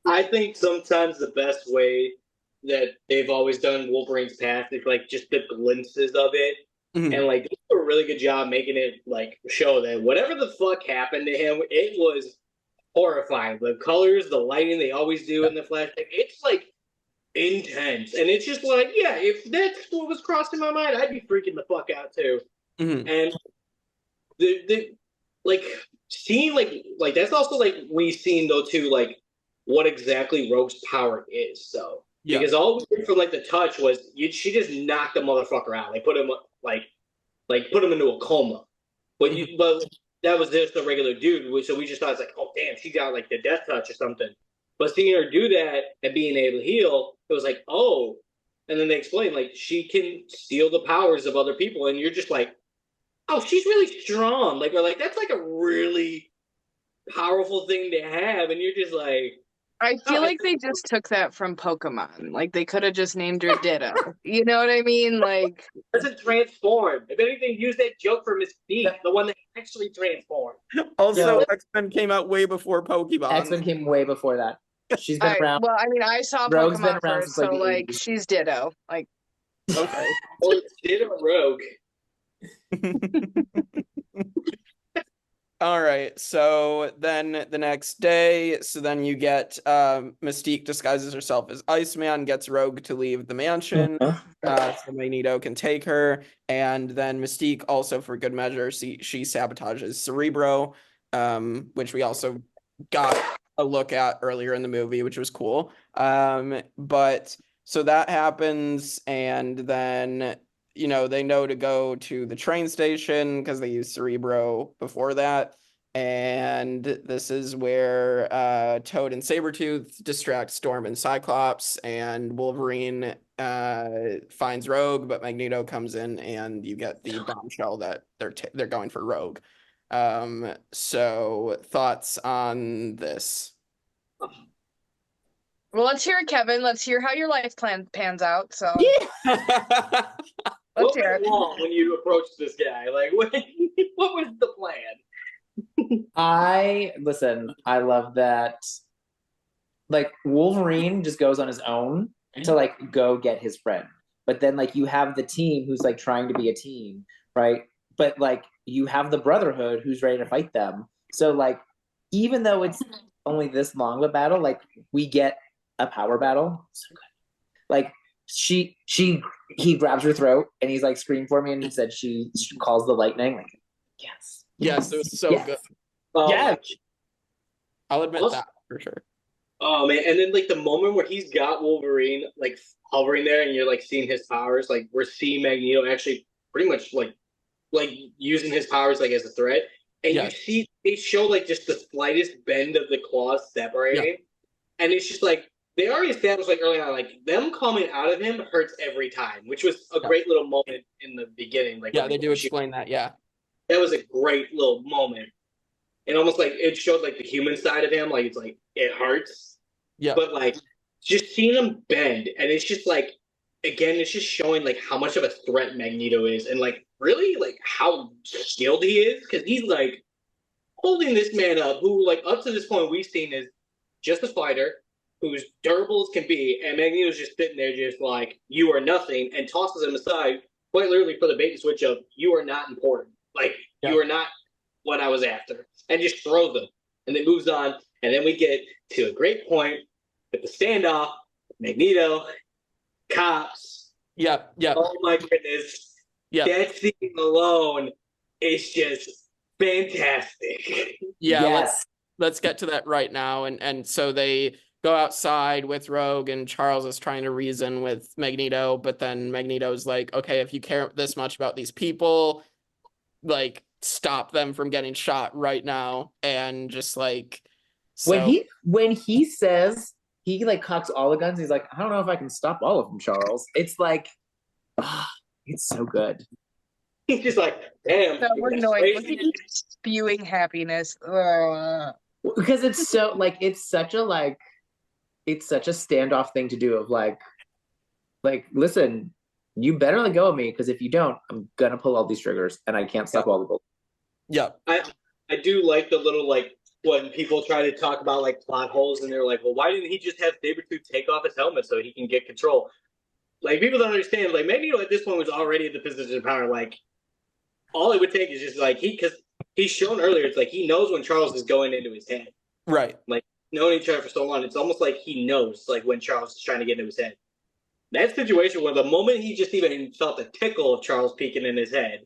I think sometimes the best way that they've always done Wolverine's past is like just the glimpses of it. Mm-hmm. And like they do a really good job making it like show that whatever the fuck happened to him, it was horrifying. The colors, the lighting they always do in the flashback, it's like intense. And it's just like, yeah, if that's what was crossing my mind, I'd be freaking the fuck out too. Mm-hmm. And the like seeing like that's also like we've seen though too, like what exactly Rogue's power is. So yeah. Because all we did from like the touch was she just knocked the motherfucker out. Like put him put him into a coma. But but that was just a regular dude. So we just thought it's like, oh damn, she got like the death touch or something. But seeing her do that and being able to heal, it was like, oh. And then they explained like she can steal the powers of other people, and you're just like, oh, she's really strong. Like we're like, that's like a really powerful thing to have, and you're just like. I feel like they just took that from Pokemon. Like they could have just named her Ditto. You know what I mean? Like doesn't transform. If anything, use that joke for Mystique, the one that actually transformed. Also, X-Men came out way before Pokemon. X-Men came way before that. She's been around. Well, I mean, I saw Rogue's Pokemon first, so like she's Ditto. Like okay, well, it's Ditto Rogue. All right, so then the next day, then you get Mystique disguises herself as Iceman, gets Rogue to leave the mansion, so Magneto can take her, and then Mystique also, for good measure, she sabotages Cerebro, which we also got a look at earlier in the movie, which was cool. But so that happens, and then you know, they know to go to the train station because they used Cerebro before that. And this is where Toad and Sabretooth distract Storm and Cyclops, and Wolverine finds Rogue, but Magneto comes in and you get the bombshell that they're going for Rogue. So thoughts on this? Well, let's hear it, Kevin. Let's hear how your life plan pans out. So yeah. What went wrong when you approached this guy? Like, what was the plan? I love that. Like, Wolverine just goes on his own to, like, go get his friend. But then, like, you have the team who's, like, trying to be a team, right? But, like, you have the Brotherhood who's ready to fight them. So, like, even though it's only this long of a battle, like, we get a power battle. So good. Like, he grabs her throat and he's like, scream for me, and he said she calls the lightning. Like, yes, it was so good. Yeah, I'll admit that for sure. Oh man, and then like the moment where he's got Wolverine like hovering there, and you're like seeing his powers, like we're seeing Magneto actually pretty much like using his powers like as a threat, and you see they show like just the slightest bend of the claws separating, and it's just like they already established like early on, like them coming out of him hurts every time, which was a great little moment in the beginning. Like, Yeah, they do explain that. Yeah. That was a great little moment. And almost like it showed like the human side of him. Like, it's like, it hurts. Yeah. But like, just seeing him bend, and it's just like, again, it's just showing like how much of a threat Magneto is, and like really like how skilled he is, because he's like holding this man up, who like up to this point we've seen is just a fighter who's durable as can be, and Magneto's just sitting there, just like, you are nothing, and tosses him aside quite literally for the bait and switch of, you are not important, like you are not what I was after, and just throws them, and then moves on, and then we get to a great point with the standoff, Magneto, cops. Yep. Oh my goodness. Yeah. That scene alone is just fantastic. Yeah. Yes. Let's get to that right now. And so they go outside with Rogue, and Charles is trying to reason with Magneto, but then Magneto's like, okay, if you care this much about these people, like, stop them from getting shot right now. And just like, so when he says, he like cocks all the guns, he's like, I don't know if I can stop all of them, Charles. It's like, it's so good. He's just like, damn. So annoying. Look at you spewing happiness. Because it's so like, it's such a standoff thing to do of like, listen, you better let go of me, because if you don't, I'm gonna pull all these triggers and I can't stop all the bullets. Yeah. I do like the little, like, when people try to talk about like plot holes, and they're like, well, why didn't he just have Sabretooth take off his helmet so he can get control? Like, people don't understand, like, Magneto at this point was already in the position of power. Like, all it would take is just like, because he's shown earlier, it's like he knows when Charles is going into his head. Right. Like, knowing each other for so long, it's almost like he knows like when Charles is trying to get into his head. That situation where the moment he just even felt the tickle of Charles peeking in his head,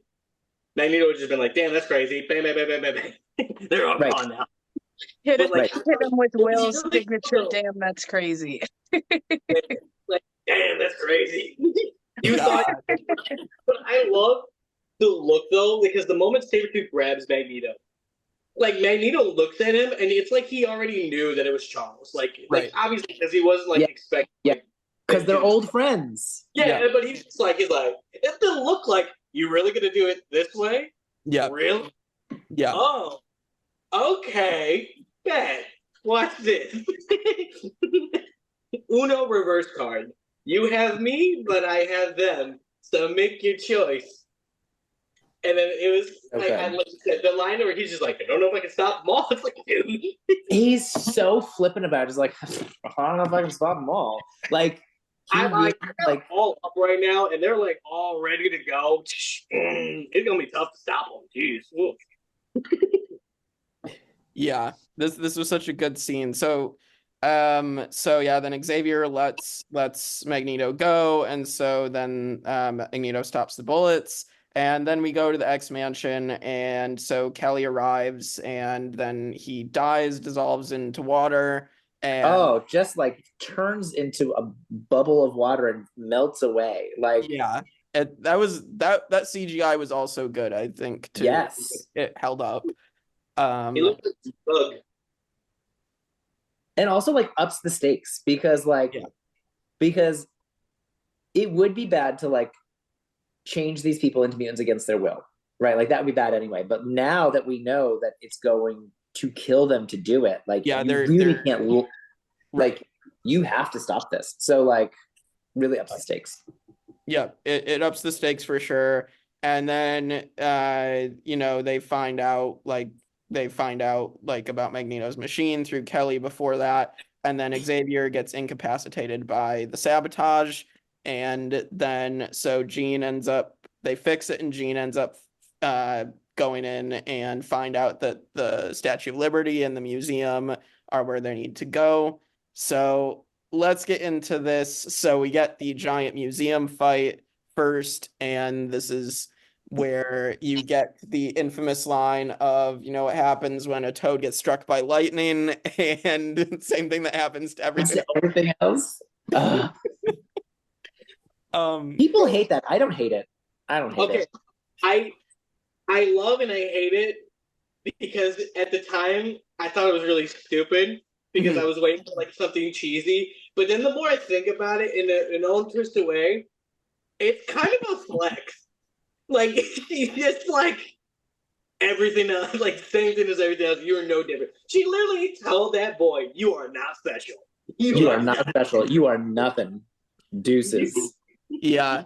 Magneto would just been like, damn, that's crazy. Bang, bang, bang, bang, bang, bang. They're all gone now. Hit him with Will's really signature. cool. Damn, that's crazy. Like, damn, that's crazy. You thought, but I love the look though, because the moment Sabretooth grabs Magneto, like Magneto looks at him, and it's like he already knew that it was Charles. Like obviously, because he wasn't like expecting. Yeah, because they're old friends. Yeah, but he's like, it doesn't look like, you really gonna do it this way? Yeah. Really? Yeah. Oh, okay. Bet. Watch this. Uno reverse card. You have me, but I have them. So make your choice. And then it was like the line where he's just like, I don't know if I can stop them all. It's like, dude. He's so flippant about it. He's like, I don't know if I can stop them all. Like, I'm like all up right now, and they're like all ready to go. It's gonna be tough to stop them. Jeez. Yeah, this was such a good scene. So then Xavier lets Magneto go, and so then Magneto stops the bullets, and then we go to the X Mansion, and so Kelly arrives, and then he dies, dissolves into water, and just like turns into a bubble of water and melts away. Like, yeah, that CGI was also good, I think. Yes, it held up. He looked like a bug. And also like ups the stakes, because because it would be bad to like change these people into mutants against their will, right? Like that would be bad anyway. But now that we know that it's going to kill them to do it, like you really can't like, you have to stop this. So like really ups the stakes. Yeah, it ups the stakes for sure. And then they find out about Magneto's machine through Kelly before that, and then Xavier gets incapacitated by the sabotage, and then so they fix it, and Jean ends up going in and find out that the Statue of Liberty and the museum are where they need to go. So let's get into this. So we get the giant museum fight first, and this is where you get the infamous line of, what happens when a toad gets struck by lightning, and same thing that happens to everything else. People hate that. I don't hate it. Okay, I love and I hate it, because at the time I thought it was really stupid, because I was waiting for like something cheesy. But then the more I think about it in an untwisted way, it's kind of a flex. Like she's just like everything else, like same thing as everything else. You are no different. She literally told that boy, "You are not special. You are not special. You are nothing. Deuces." Yeah.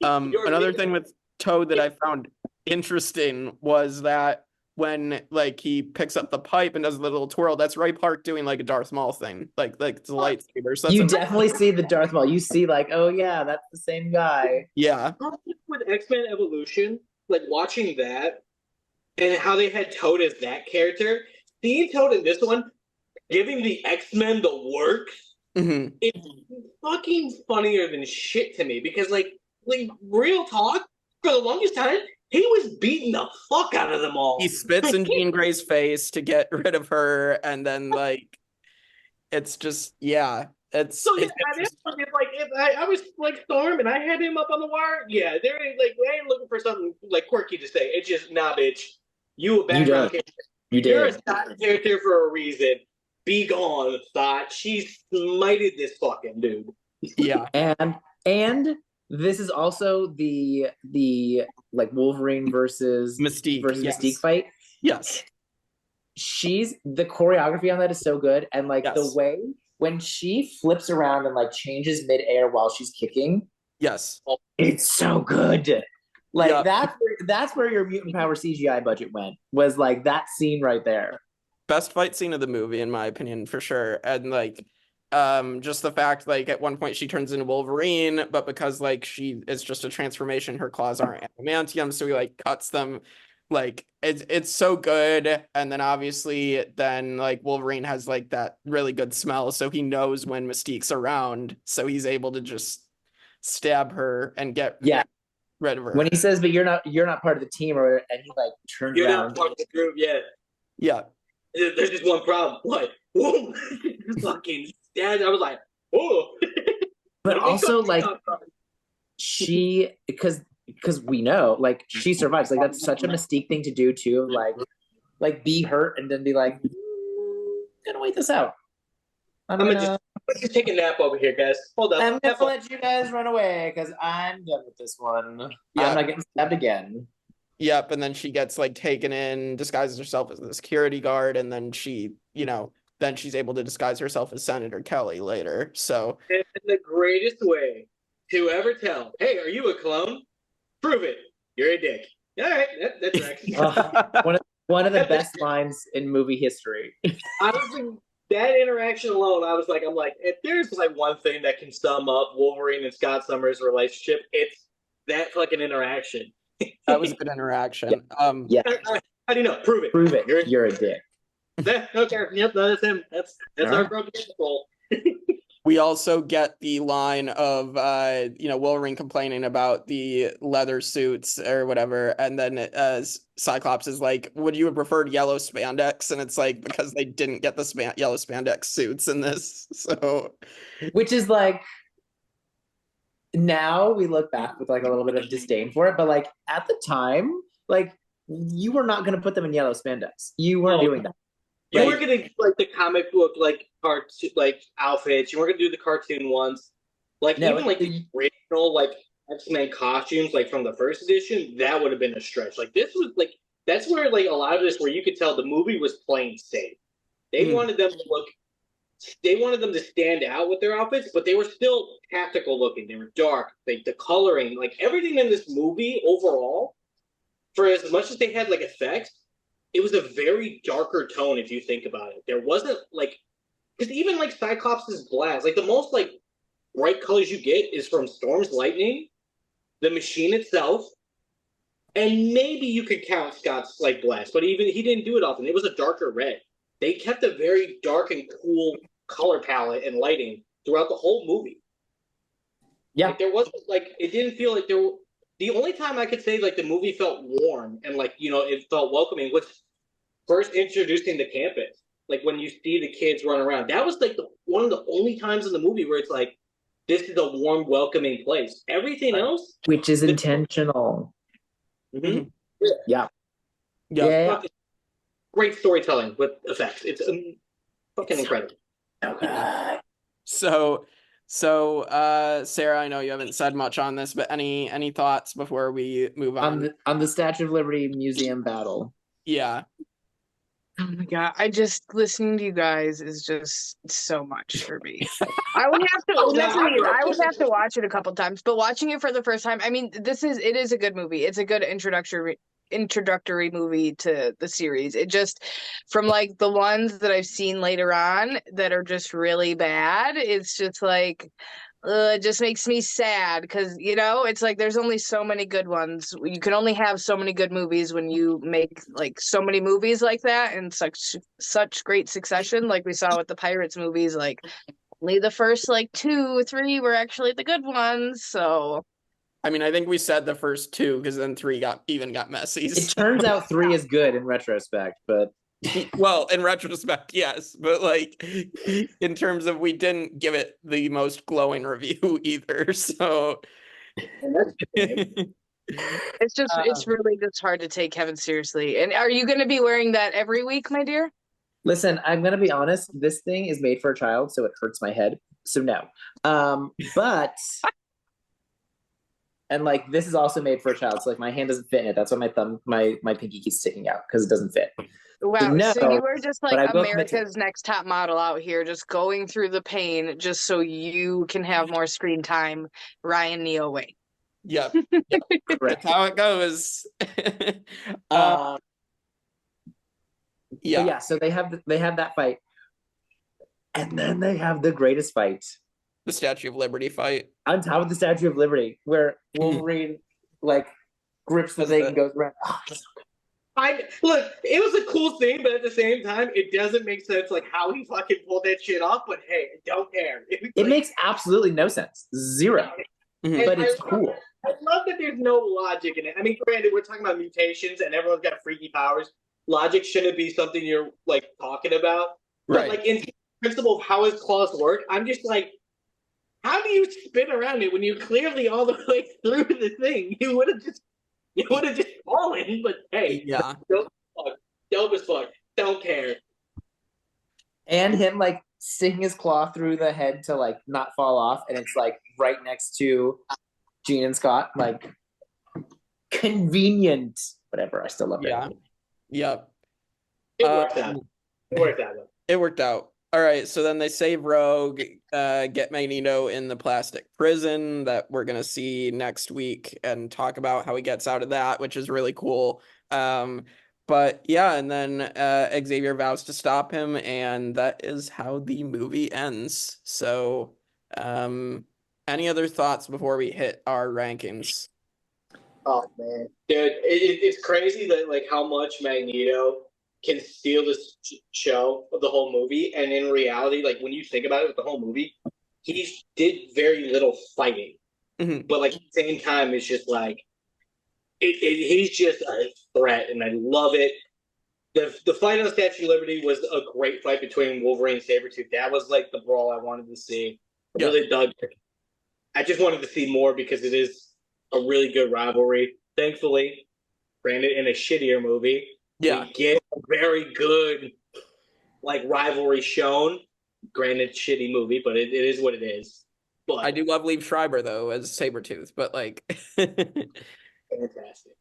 Another thing with Toad that I found interesting was that when like he picks up the pipe and does the little twirl, that's Ray Park doing like a Darth Maul thing, like it's a lightsaber. So You definitely see the Darth Maul. You see, like, oh yeah, that's the same guy. yeah. With X-Men Evolution, like watching that and how they had Toad as that character, seeing Toad in this one, giving the X-Men the works, it's fucking funnier than shit to me because like real talk, for the longest time, he was beating the fuck out of them all. He spits in Jean Grey's face to get rid of her, and then like it's just it's so yeah, I was like Storm and I had him up on the wire. Yeah, they ain't looking for something like quirky to say. It's just nah, bitch. You a background character. You're a side character for a reason. Be gone, thought. She smited this fucking dude. Yeah. And this is also the like Wolverine versus Mystique fight. Yes. The choreography on that is so good, and like the way when she flips around and like changes midair while she's kicking. Yes. It's so good. Like that's where your mutant power CGI budget went, was like that scene right there. Best fight scene of the movie, in my opinion, for sure. And like just the fact like at one point she turns into Wolverine, but because like she is just a transformation, her claws aren't adamantium, so he like cuts them. Like it's so good. And then obviously then like Wolverine has like that really good smell, so he knows when Mystique's around, so he's able to just stab her and get rid of her. When he says, "But you're not part of the team," or and he like turns you're around. Not part of the group, yeah. There's just one problem. What? Whoa! Fucking dad. I was like, whoa. But also like she, because we know like she survives. Like that's such a Mystique thing to do too. Like be hurt and then be like, gonna wait this out. I'm gonna just take a nap over here, guys. Hold up. I'm gonna let you guys run away because I'm done with this one. Yeah. I'm not getting stabbed again. Yep, and then she gets like taken in, disguises herself as the security guard, and then she, then she's able to disguise herself as Senator Kelly later. So and the greatest way to ever tell, hey, are you a clone? Prove it. You're a dick. All right, that's right. One of the best lines in movie history. Honestly, that interaction alone, I'm like, if there's like one thing that can sum up Wolverine and Scott Summers' relationship, it's that fucking interaction. That was a good interaction. Yeah. How do you know? Prove it. Prove it. You're a dick. Okay. Yep, that's him. That's our broken goal. We also get the line of Wolverine complaining about the leather suits or whatever, and then Cyclops is like, "Would you have preferred yellow spandex?" And it's like, because they didn't get the yellow spandex suits in this, so which is like. Now we look back with like a little bit of disdain for it, but like at the time, like you were not going to put them in yellow spandex. You weren't doing that. You weren't going to like the comic book like outfits. You weren't going to do the cartoon ones. Like even like the original like X-Men costumes, like from the first edition, that would have been a stretch. Like this was like that's where like a lot of this where you could tell the movie was playing safe. They wanted them to look. They wanted them to stand out with their outfits, but they were still tactical looking. They were dark. Like the coloring, like everything in this movie overall, for as much as they had like effects, it was a very darker tone if you think about it. There wasn't like, because even like Cyclops' blast, like the most like bright colors you get is from Storm's lightning, the machine itself, and maybe you could count Scott's like blast, but even he didn't do it often. It was a darker red. They kept a very dark and cool color palette and lighting throughout the whole movie. Yeah. Like, there wasn't like it didn't feel like there were the only time I could say like the movie felt warm and like it felt welcoming was first introducing the campus. Like when you see the kids run around. That was like one of the only times in the movie where it's like this is a warm, welcoming place. Everything else, which is intentional. Mm-hmm. Yeah. Great storytelling with effects. It's Fucking incredible. So, Sarah, I know you haven't said much on this, but any thoughts before we move on? On the Statue of Liberty Museum battle. Yeah. Oh my god! Listening to you guys is just so much for me. I would have to listen to you. I would have to watch it a couple times, but watching it for the first time, I mean, it is a good movie. It's a good introductory movie to the series. It just, from like the ones that I've seen later on that are just really bad, it's just like it just makes me sad because it's like there's only so many good ones. You can only have so many good movies when you make like so many movies like that in such great succession, like we saw with the Pirates movies. Like only the first like 2-3 were actually the good ones. So I mean, I think we said the first 2 because then 3 got messy. It turns out 3 is good in retrospect, but well, in retrospect, yes, but like in terms of we didn't give it the most glowing review either. So it's really just hard to take Kevin seriously. And are you going to be wearing that every week, my dear? Listen, I'm gonna be honest. This thing is made for a child, so it hurts my head. So no, but. And like this is also made for a child, so like my hand doesn't fit in it. That's why my pinky keeps sticking out because it doesn't fit. Wow, so you were just like America's Next Top Model out here, just going through the pain just so you can have more screen time, Ryan Neo way. Yep. That's how it goes. Yeah. So they have that fight, and then they have the greatest fight. The Statue of Liberty fight. On top of the Statue of Liberty, where Wolverine like grips the thing and goes around. Oh, look, it was a cool thing, but at the same time, it doesn't make sense like how he fucking pulled that shit off. But hey, don't care. It makes absolutely no sense. Zero. But it's cool. I love that there's no logic in it. I mean, granted, we're talking about mutations and everyone's got freaky powers. Logic shouldn't be something you're like talking about. Right. But like in principle of how his claws work, I'm just like, how do you spin around it when you clearly all the way through the thing? You would have just fallen. But hey, yeah, dope as fuck. Don't care. And him like sticking his claw through the head to like not fall off, and it's like right next to Gene and Scott. Like convenient. Whatever. I still love it. Yeah. Yep. It worked out. It worked out. All right, so then they save Rogue, get Magneto in the plastic prison that we're going to see next week and talk about how he gets out of that, which is really cool. But yeah, and then Xavier vows to stop him, and that is how the movie ends. So any other thoughts before we hit our rankings? Oh, man. Dude, it's crazy that like how much Magneto can steal this show of the whole movie, and in reality, like when you think about it with the whole movie, he did very little fighting. But like at the same time, it's just like he's just a threat, and I love it. The fight on the Statue of Liberty was a great fight between Wolverine and Sabretooth. That was like the brawl I wanted to see. I really dug it. I just wanted to see more because it is a really good rivalry. Thankfully, granted, in a shittier movie. Yeah, we get a very good like rivalry shown. Granted, shitty movie, but it is what it is. But I do love Liev Schreiber though as Sabretooth, but like fantastic.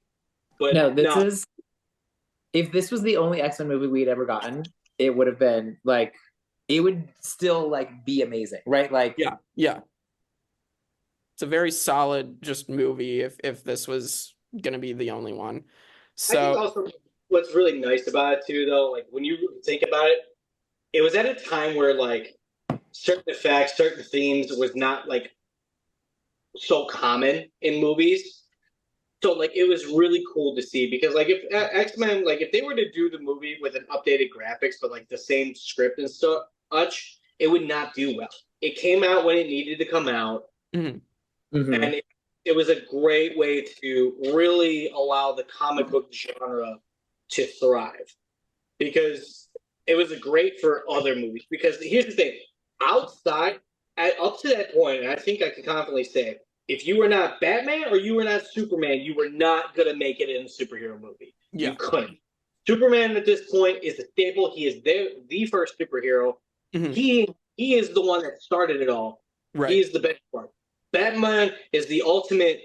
But this is if this was the only X-Men movie we'd ever gotten, it would have been like it would still like be amazing, right? Like yeah. It's a very solid just movie if this was gonna be the only one. So I think also what's really nice about it too, though, like when you think about it, it was at a time where like certain effects, certain themes was not like so common in movies. So like it was really cool to see because like if X-Men, like if they were to do the movie with an updated graphics but like the same script and such, it would not do well. It came out when it needed to come out, and it was a great way to really allow the comic book genre to thrive because it was great for other movies. Because here's the thing, up to that point, and I think I can confidently say, if you were not Batman or you were not Superman, you were not going to make it in a superhero movie. Yeah. You couldn't. Superman at this point is a staple. He is the first superhero Mhm. He is the one that started it all. Right. He is the benchmark. Batman is the ultimate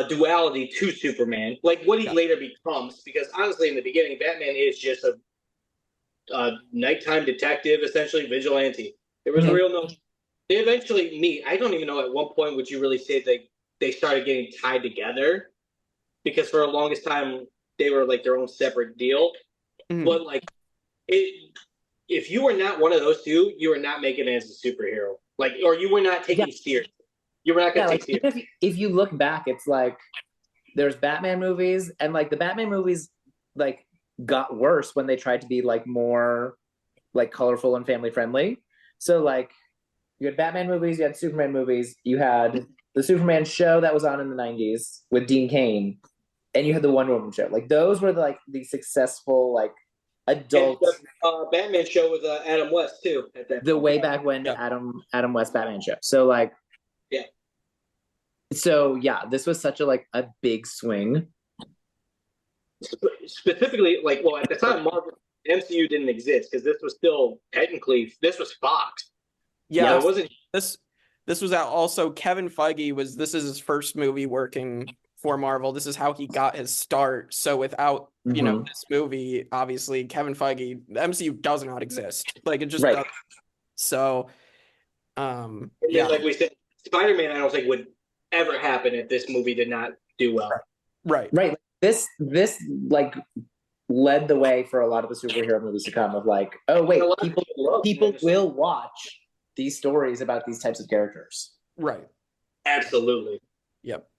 duality to Superman, like what he later becomes. Because honestly, in the beginning, Batman is just a nighttime detective, essentially vigilante. There was real no. They eventually meet. I don't even know at what point would you really say they started getting tied together, because for the longest time they were like their own separate deal. Mhm. But like if you were not one of those two, you were not making it as a superhero. Like, or you were not taking it serious. You were not going to take it serious. If you look back, it's like there's Batman movies, and like the Batman movies like got worse when they tried to be like more like colorful and family friendly. So like you had Batman movies, you had Superman movies, you had the Superman show that was on in the 90s with Dean Cain, and you had the Wonder Woman show. Like those were like the successful like adult. And the Batman show with Adam West too. At that the way back when Adam West Batman show. So like So yeah, this was such a big swing. Specifically, like, well, at the time, Marvel MCU didn't exist because this was still technically this was Fox. Yeah, it wasn't. This was also Kevin Feige this is his first movie working for Marvel. This is how he got his start. So without this movie, obviously Kevin Feige, the MCU does not exist. Like it just doesn't. So like we said, Spider-Man I don't think would ever happen if this movie did not do well. Right. This like led the way for a lot of the superhero movies to come of like, oh wait, people will watch these stories about these types of characters. Right. Absolutely. Yep.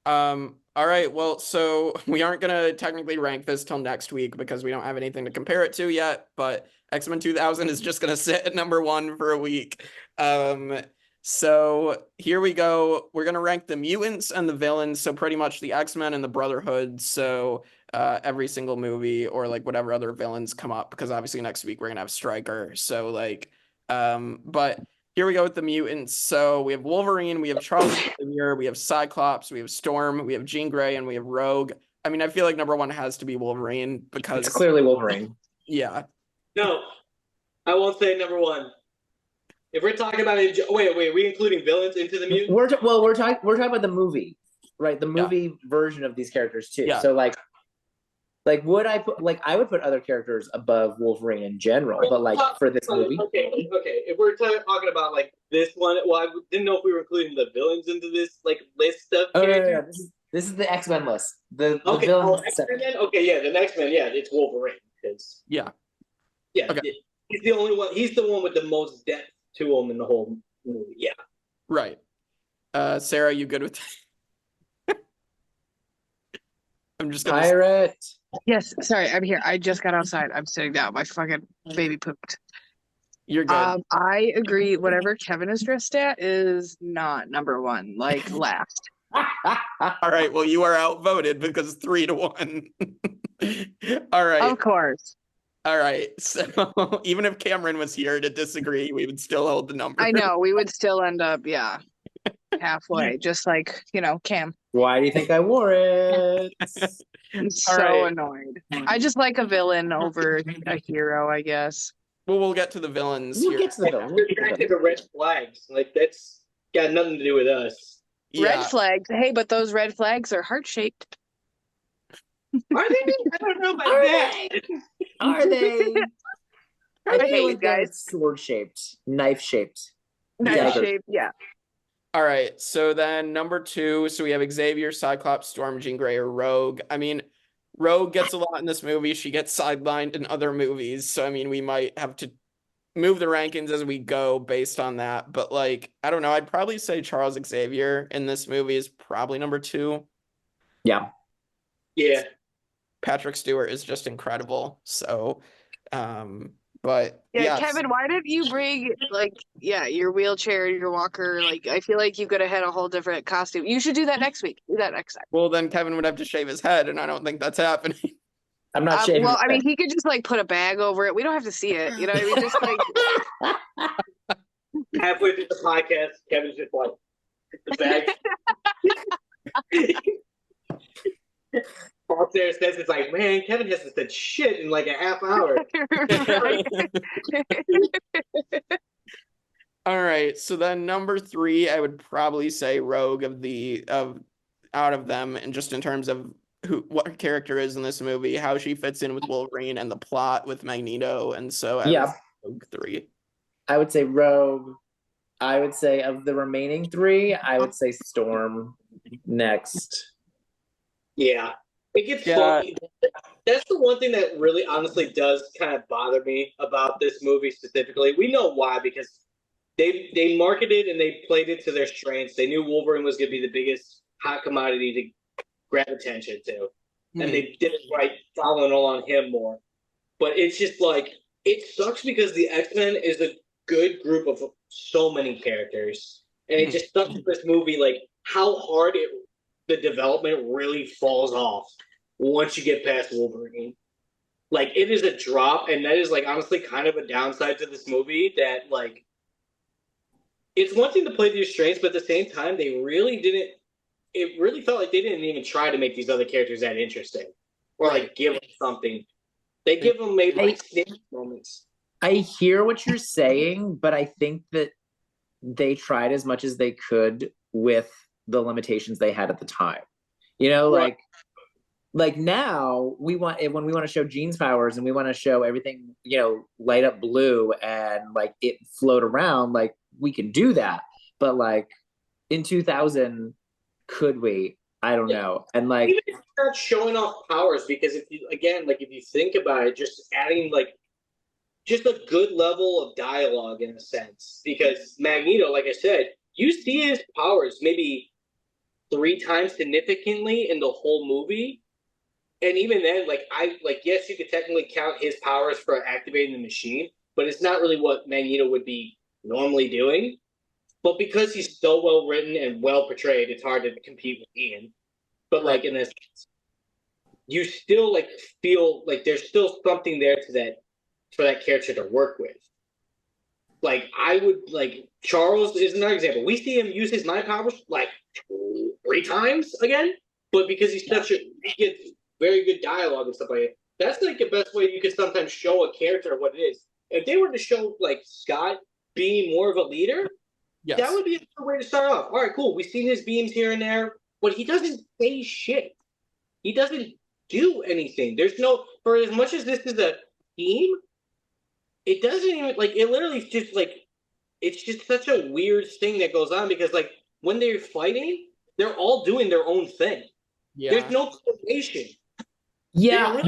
All right. Well, so we aren't gonna technically rank this till next week because we don't have anything to compare it to yet, but X-Men 2000 is just gonna sit at number 1 for a week. So here we go. We're gonna rank the mutants and the villains. So pretty much the X-Men and the Brotherhood. So every single movie or like whatever other villains come up, because obviously next week we're gonna have Stryker. So like, but here we go with the mutants. So we have Wolverine, we have Charles Xavier, we have Cyclops, we have Storm, we have Jean Grey, and we have Rogue. I mean, I feel like number 1 has to be Wolverine because it's clearly Wolverine. Yeah. No, I won't say number 1. If we're talking about wait, are we including villains into the mutants? We're talking about the movie, right? The movie version of these characters too. Yeah. So like would I put I would put other characters above Wolverine in general, but like for this movie. Okay. If we're talking about like this one, well, I didn't know if we were including the villains into this like list of characters. Yeah. This is the X-Men list. The okay, villains. X-Men? Okay, yeah, the next man, yeah, it's Wolverine. Yeah. Okay. He's the only one. He's the one with the most depth to him in the whole movie. Yeah. Right. Sarah, you good with that? I'm just gonna Pirate. Yes, sorry, I'm here. I just got outside. I'm sitting down. My fucking baby pooped. You're good. I agree. Whatever Kevin is dressed at is not number 1. Like last. All right. Well, you are outvoted because 3-1. All right. Of course. All right. So even if Cameron was here to disagree, we would still hold the number. I know. We would still end up, halfway. Just like, Cam. Why do you think I wore it? I'm so annoyed. I just like a villain over a hero, I guess. Well, we'll get to the villains We'll here. get to the villain. Back to the red flags. Like that's got nothing to do with us. Red flags. Hey, but those red flags are heart-shaped. Are they? I don't know about that. Are they? I Hey, feel like they're guys. sword-shaped, knife-shaped. Knife-shaped, yeah. All right. So then number 2. So we have Xavier, Cyclops, Storm, Jean Grey, or Rogue. I mean, Rogue gets a lot in this movie. She gets sidelined in other movies. So, I mean, we might have to move the rankings as we go based on that. But, like, I don't know. I'd probably say Charles Xavier in this movie is probably number 2. Yeah. Yeah. Patrick Stewart is just incredible. So, but yeah, Kevin, why didn't you bring your wheelchair, your walker? Like, I feel like you could have had a whole different costume. You should do that next week. Do that next time. Well, then Kevin would have to shave his head, and I don't think that's happening. I'm not shaving. Well, I mean, he could just put a bag over it. We don't have to see it. You know what I mean? Just halfway through the podcast, Kevin's just like the bag. there says it's like, man, Kevin hasn't said shit in like a half hour. Right? All right, so then number 3, I would probably say Rogue out of them, and just in terms of what her character is in this movie, how she fits in with Wolverine and the plot with Magneto, and so I would say Rogue 3. I would say Rogue. I would say of the remaining 3, I would say Storm next. Yeah. It gets funky. That's the one thing that really honestly does kind of bother me about this movie specifically. We know why, because they marketed and they played it to their strengths. They knew Wolverine was going to be the biggest hot commodity to grab attention to. And they did it right, following along him more. But it's just like, it sucks because the X-Men is a good group of so many characters. And it just sucks in this movie, like, how hard the development really falls off once you get past Wolverine. Like, it is a drop, and that is, like, honestly kind of a downside to this movie that, like, it's one thing to play to your strengths, but at the same time, it really felt like they didn't even try to make these other characters that interesting. Or, like, give them something. They give them maybe, like, snippet moments. I hear what you're saying, but I think that they tried as much as they could with the limitations they had at the time. You know, like now when we want to show Jean's powers and we want to show everything, you know, light up blue and like it float around, like we can do that. But like in 2000, could we? I don't know. And like, even if you're not showing off powers, because if you think about it, just adding like just a good level of dialogue in a sense, because Magneto, like I said, you see his powers maybe 3 times significantly in the whole movie. And even then, yes, you could technically count his powers for activating the machine, but it's not really what Magneto would be normally doing. But because he's so well written and well portrayed, it's hard to compete with Ian. But like in this, you still like feel like there's still something there for that character to work with. Like I would like Charles is another example. We see him use his mind powers like 3 times again, but because he gets very good dialogue and stuff like that. That's like the best way you could sometimes show a character what it is. If they were to show like Scott being more of a leader, that would be a good way to start off. All right, cool. We've seen his beams here and there, but he doesn't say shit. He doesn't do anything. There's no, for as much as this is a team, it doesn't even, like, it literally is just, like, it's just such a weird thing that goes on because, like, when they're fighting, they're all doing their own thing. Yeah. There's no coordination. Yeah,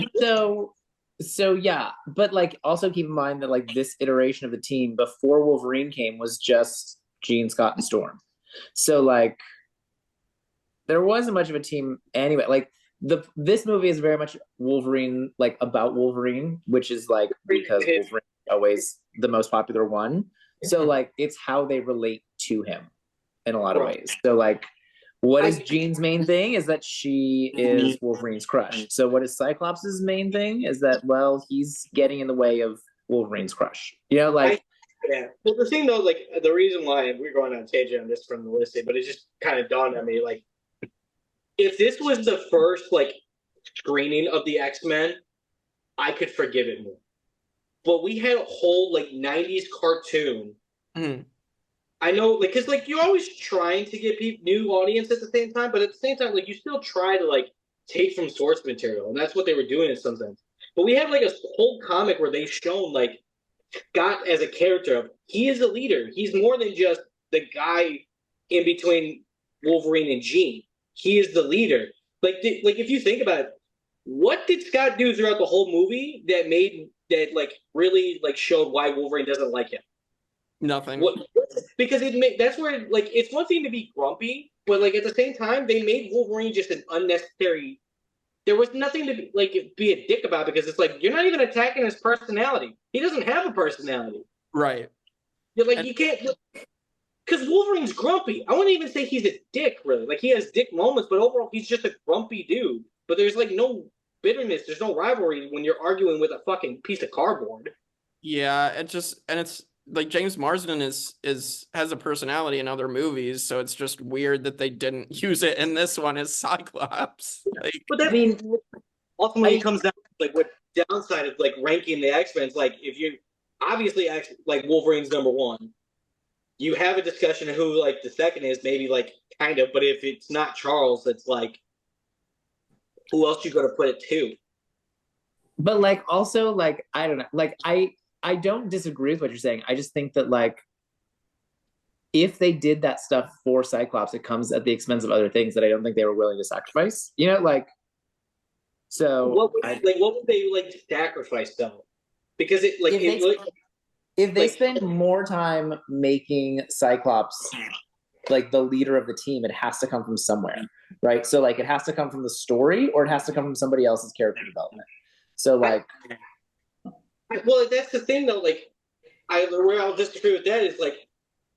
so yeah, but, like, also keep in mind that, like, this iteration of the team before Wolverine came was just Jean, Scott, and Storm. So, like, there wasn't much of a team anyway. Like, this movie is very much Wolverine, like, about Wolverine, which is, like, because Wolverine is always the most popular one. So, like, it's how they relate to him in a lot of ways. So, like, what is Jean's main thing is that she is Wolverine's crush. So what is Cyclops' main thing is that, well, he's getting in the way of Wolverine's crush. You know, like... Yeah. Well, the thing, though, like, the reason why, we're going on a tangent on this from the listing, but it just kind of dawned on me, like, if this was the first, like, screening of the X-Men, I could forgive it more. But we had a whole, like, 90s cartoon. Mm-hmm. I know, like, because, like, you're always trying to get new audience at the same time, but at the same time, like, you still try to, like, take from source material, and that's what they were doing in some sense. But we had, like, a whole comic where they've shown, like, Scott as a character. He is a leader. He's more than just the guy in between Wolverine and Jean. He is the leader. Like if you think about it, what did Scott do throughout the whole movie that like really like showed why Wolverine doesn't like him? Nothing. Because that's where like it's one thing to be grumpy, but like at the same time they made Wolverine just an unnecessary. There was nothing to be a dick about because it's like you're not even attacking his personality. He doesn't have a personality. Right. You're like you can't. Because Wolverine's grumpy. I wouldn't even say he's a dick, really. Like, he has dick moments, but overall, he's just a grumpy dude. But there's, like, no bitterness. There's no rivalry when you're arguing with a fucking piece of cardboard. Yeah, it's, like, James Marsden has a personality in other movies, so it's just weird that they didn't use it in this one as Cyclops. Like, but I mean, ultimately it comes down to like what downside of like ranking the X-Men. Like if you obviously like Wolverine's number one, you have a discussion of who like the second is, maybe like kind of, but if it's not Charles, it's like who else you gonna put it to? But like also like I don't know, like I don't disagree with what you're saying. I just think that like if they did that stuff for Cyclops, it comes at the expense of other things that I don't think they were willing to sacrifice. You know, like so what would they like sacrifice though? Because it like if they like, spend more time making Cyclops like the leader of the team, it has to come from somewhere, right? So like it has to come from the story or it has to come from somebody else's character development. So like well, that's the thing though, like where I'll disagree with that is like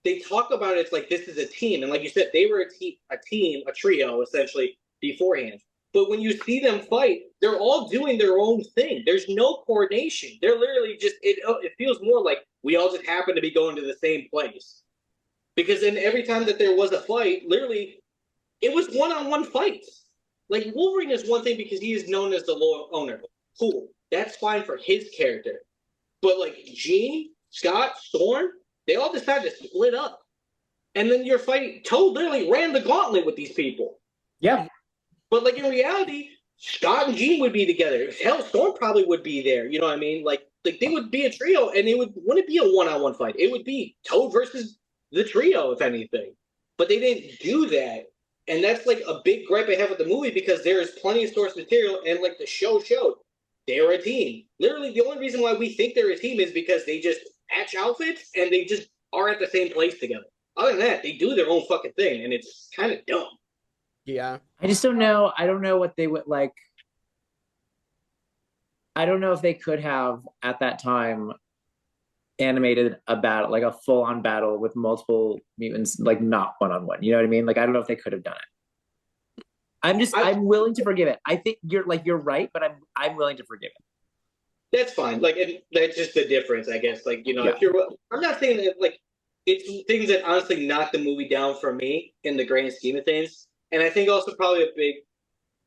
they talk about it, it's like this is a team, and like you said, they were a trio essentially beforehand. But when you see them fight, they're all doing their own thing. There's no coordination. They're literally just it feels more like we all just happen to be going to the same place. Because then every time that there was a fight, literally it was one-on-one fights. Like Wolverine is one thing because he is known as the loyal owner. Cool. That's fine for his character. But like Jean, Scott, Storm, they all decided to split up. And then your fight, Toad literally ran the gauntlet with these people. yeah. But like in reality, Scott and Jean would be together. Hell, Storm probably would be there. You know what I mean? Like they would be a trio, and wouldn't be a one-on-one fight. It would be Toad versus the trio, if anything. But they didn't do that, and that's like a big gripe I have with the movie because there is plenty of source material, and like the show showed, they're a team. Literally, the only reason why we think they're a team is because they just match outfits and they just are at the same place together. Other than that, they do their own fucking thing, and it's kind of dumb. Yeah. I just don't know. I don't know what they would like. I don't know if they could have at that time animated a battle, like a full-on battle with multiple mutants, like not one-on-one. You know what I mean? Like I don't know if they could have done it. I'm willing to forgive it. I think you're right, but I'm willing to forgive it. That's fine. Like, and that's just the difference, I guess. Like, you know, Yeah. I'm not saying that like it's things that honestly knock the movie down for me in the grand scheme of things. And I think also probably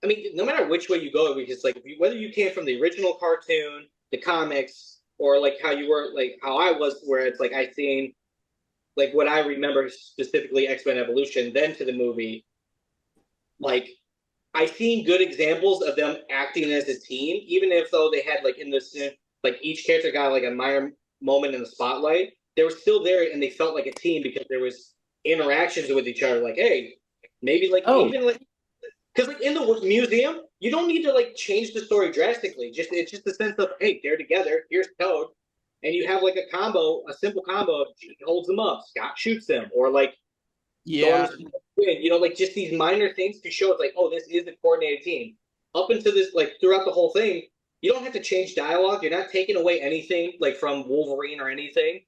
I mean, no matter which way you go, because like whether you came from the original cartoon, the comics, or like how you were, like how I was, where it's like I seen like what I remember specifically X-Men Evolution, then to the movie, like I seen good examples of them acting as a team, even if though they had like in this like each character got like a minor moment in the spotlight, they were still there and they felt like a team because there was interactions with each other. Like, hey, maybe like even like because like in the museum, you don't need to like change the story drastically. It's just the sense of hey, they're together. Here's Toad, and you have like a simple combo of he holds them up, Scott shoots them, or like Yeah. you know, like just these minor things to show it's like, oh, this is a coordinated team. Up until this, like throughout the whole thing, you don't have to change dialogue. You're not taking away anything like from Wolverine or anything.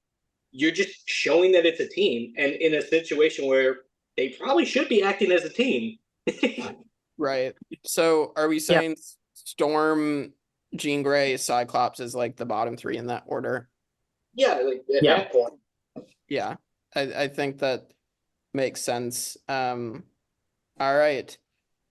You're just showing that it's a team, and in a situation where they probably should be acting as a team. Right. So are we saying Storm, Jean Grey, Cyclops is like the bottom three in that order? Yeah, like at that point. Yeah. I think that makes sense. All right.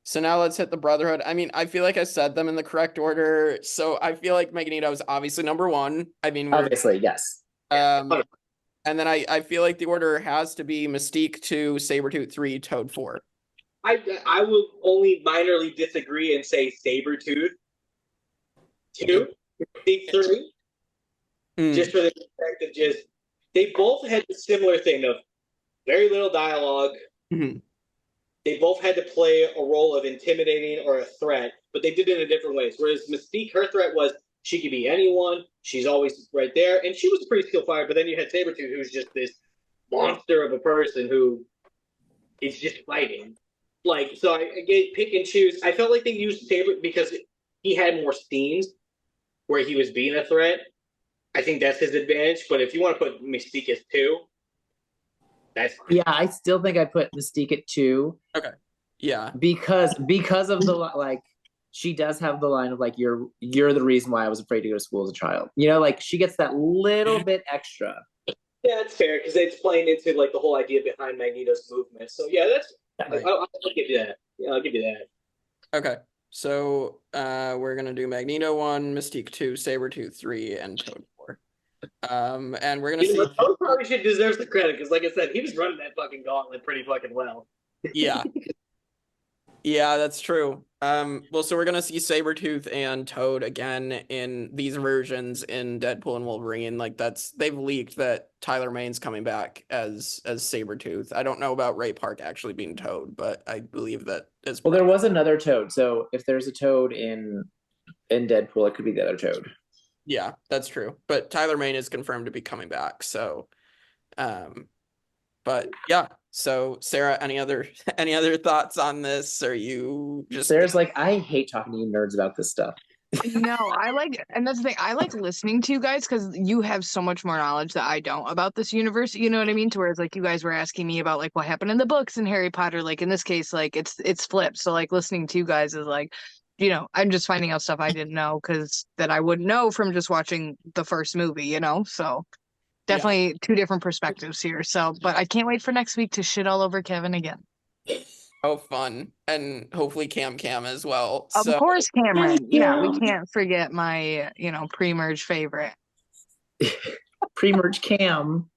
So now let's hit the Brotherhood. I mean, I feel like I said them in the correct order. So I feel like Magneto is obviously number one. I mean, Obviously, yes. And then I feel like the order has to be Mystique 2, Sabretooth 3, Toad 4. I will only minorly disagree and say Sabretooth 2, Mystique 3. Just for the fact of just they both had a similar thing of very little dialogue. Mm-hmm. They both had to play a role of intimidating or a threat, but they did it in different ways. Whereas Mystique, her threat was she could be anyone. She's always right there. And she was a pretty skilled fighter, but then you had Sabretooth, who's just this monster of a person who is just fighting. Like, so I get pick and choose. I felt like they used Sabretooth because he had more scenes where he was being a threat. I think that's his advantage. But if you want to put Mystique as 2, that's fine. Yeah, I still think I put Mystique at 2. Okay. Yeah. Because of the like she does have the line of like you're the reason why I was afraid to go to school as a child. You know, like she gets that little bit extra. Yeah, it's fair because it's playing into like the whole idea behind Magneto's movement. So yeah, that's Right. I'll give you that. Yeah, I'll give you that. Okay. So we're gonna do Magneto 1, Mystique 2, Sabretooth 3, and Toad 4. And we're gonna see. Toad probably should deserves the credit because, like I said, he was running that fucking gauntlet pretty fucking well. Yeah. Yeah, that's true. Well, so we're gonna see Sabretooth and Toad again in these versions in Deadpool and Wolverine. Like they've leaked that Tyler Mane's coming back as Sabretooth. I don't know about Ray Park actually being Toad, but I believe that is. Well, there was another Toad, so if there's a Toad in Deadpool, it could be the other Toad. Yeah, that's true. But Tyler Mane is confirmed to be coming back. So, but yeah. So Sarah, any other thoughts on this? Are you just Sarah's like, I hate talking to you nerds about this stuff. No, and that's the thing. I like listening to you guys because you have so much more knowledge that I don't about this universe. You know what I mean? To where it's like you guys were asking me about like what happened in the books in Harry Potter. Like in this case, like it's flipped. So like listening to you guys is like, you know, I'm just finding out stuff I didn't know because that I wouldn't know from just watching the first movie. You know, so definitely two different perspectives here. So, but I can't wait for next week to shit all over Kevin again. Oh, fun. And hopefully Cam as well. Of So course, Cameron. Yeah, we can't forget my, pre-merge favorite. Pre-merge Cam.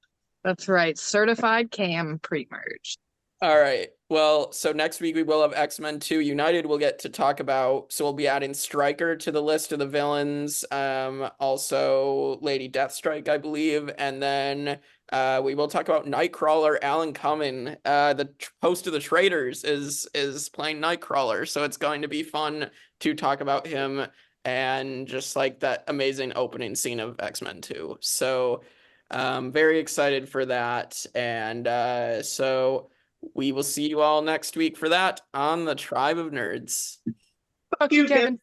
That's right. Certified Cam pre-merge. all right. Well, so next week we will have X-Men 2 United. We'll get to talk about, so we'll be adding Stryker to the list of the villains. Also Lady Deathstrike, I believe. And then we will talk about Nightcrawler. Alan Cumming, the host of the Traitors, is playing Nightcrawler. So it's going to be fun to talk about him and just like that amazing opening scene of X-Men 2. So very excited for that. And so we will see you all next week for that on the Tribe of Nerds. Fuck you, Kevin.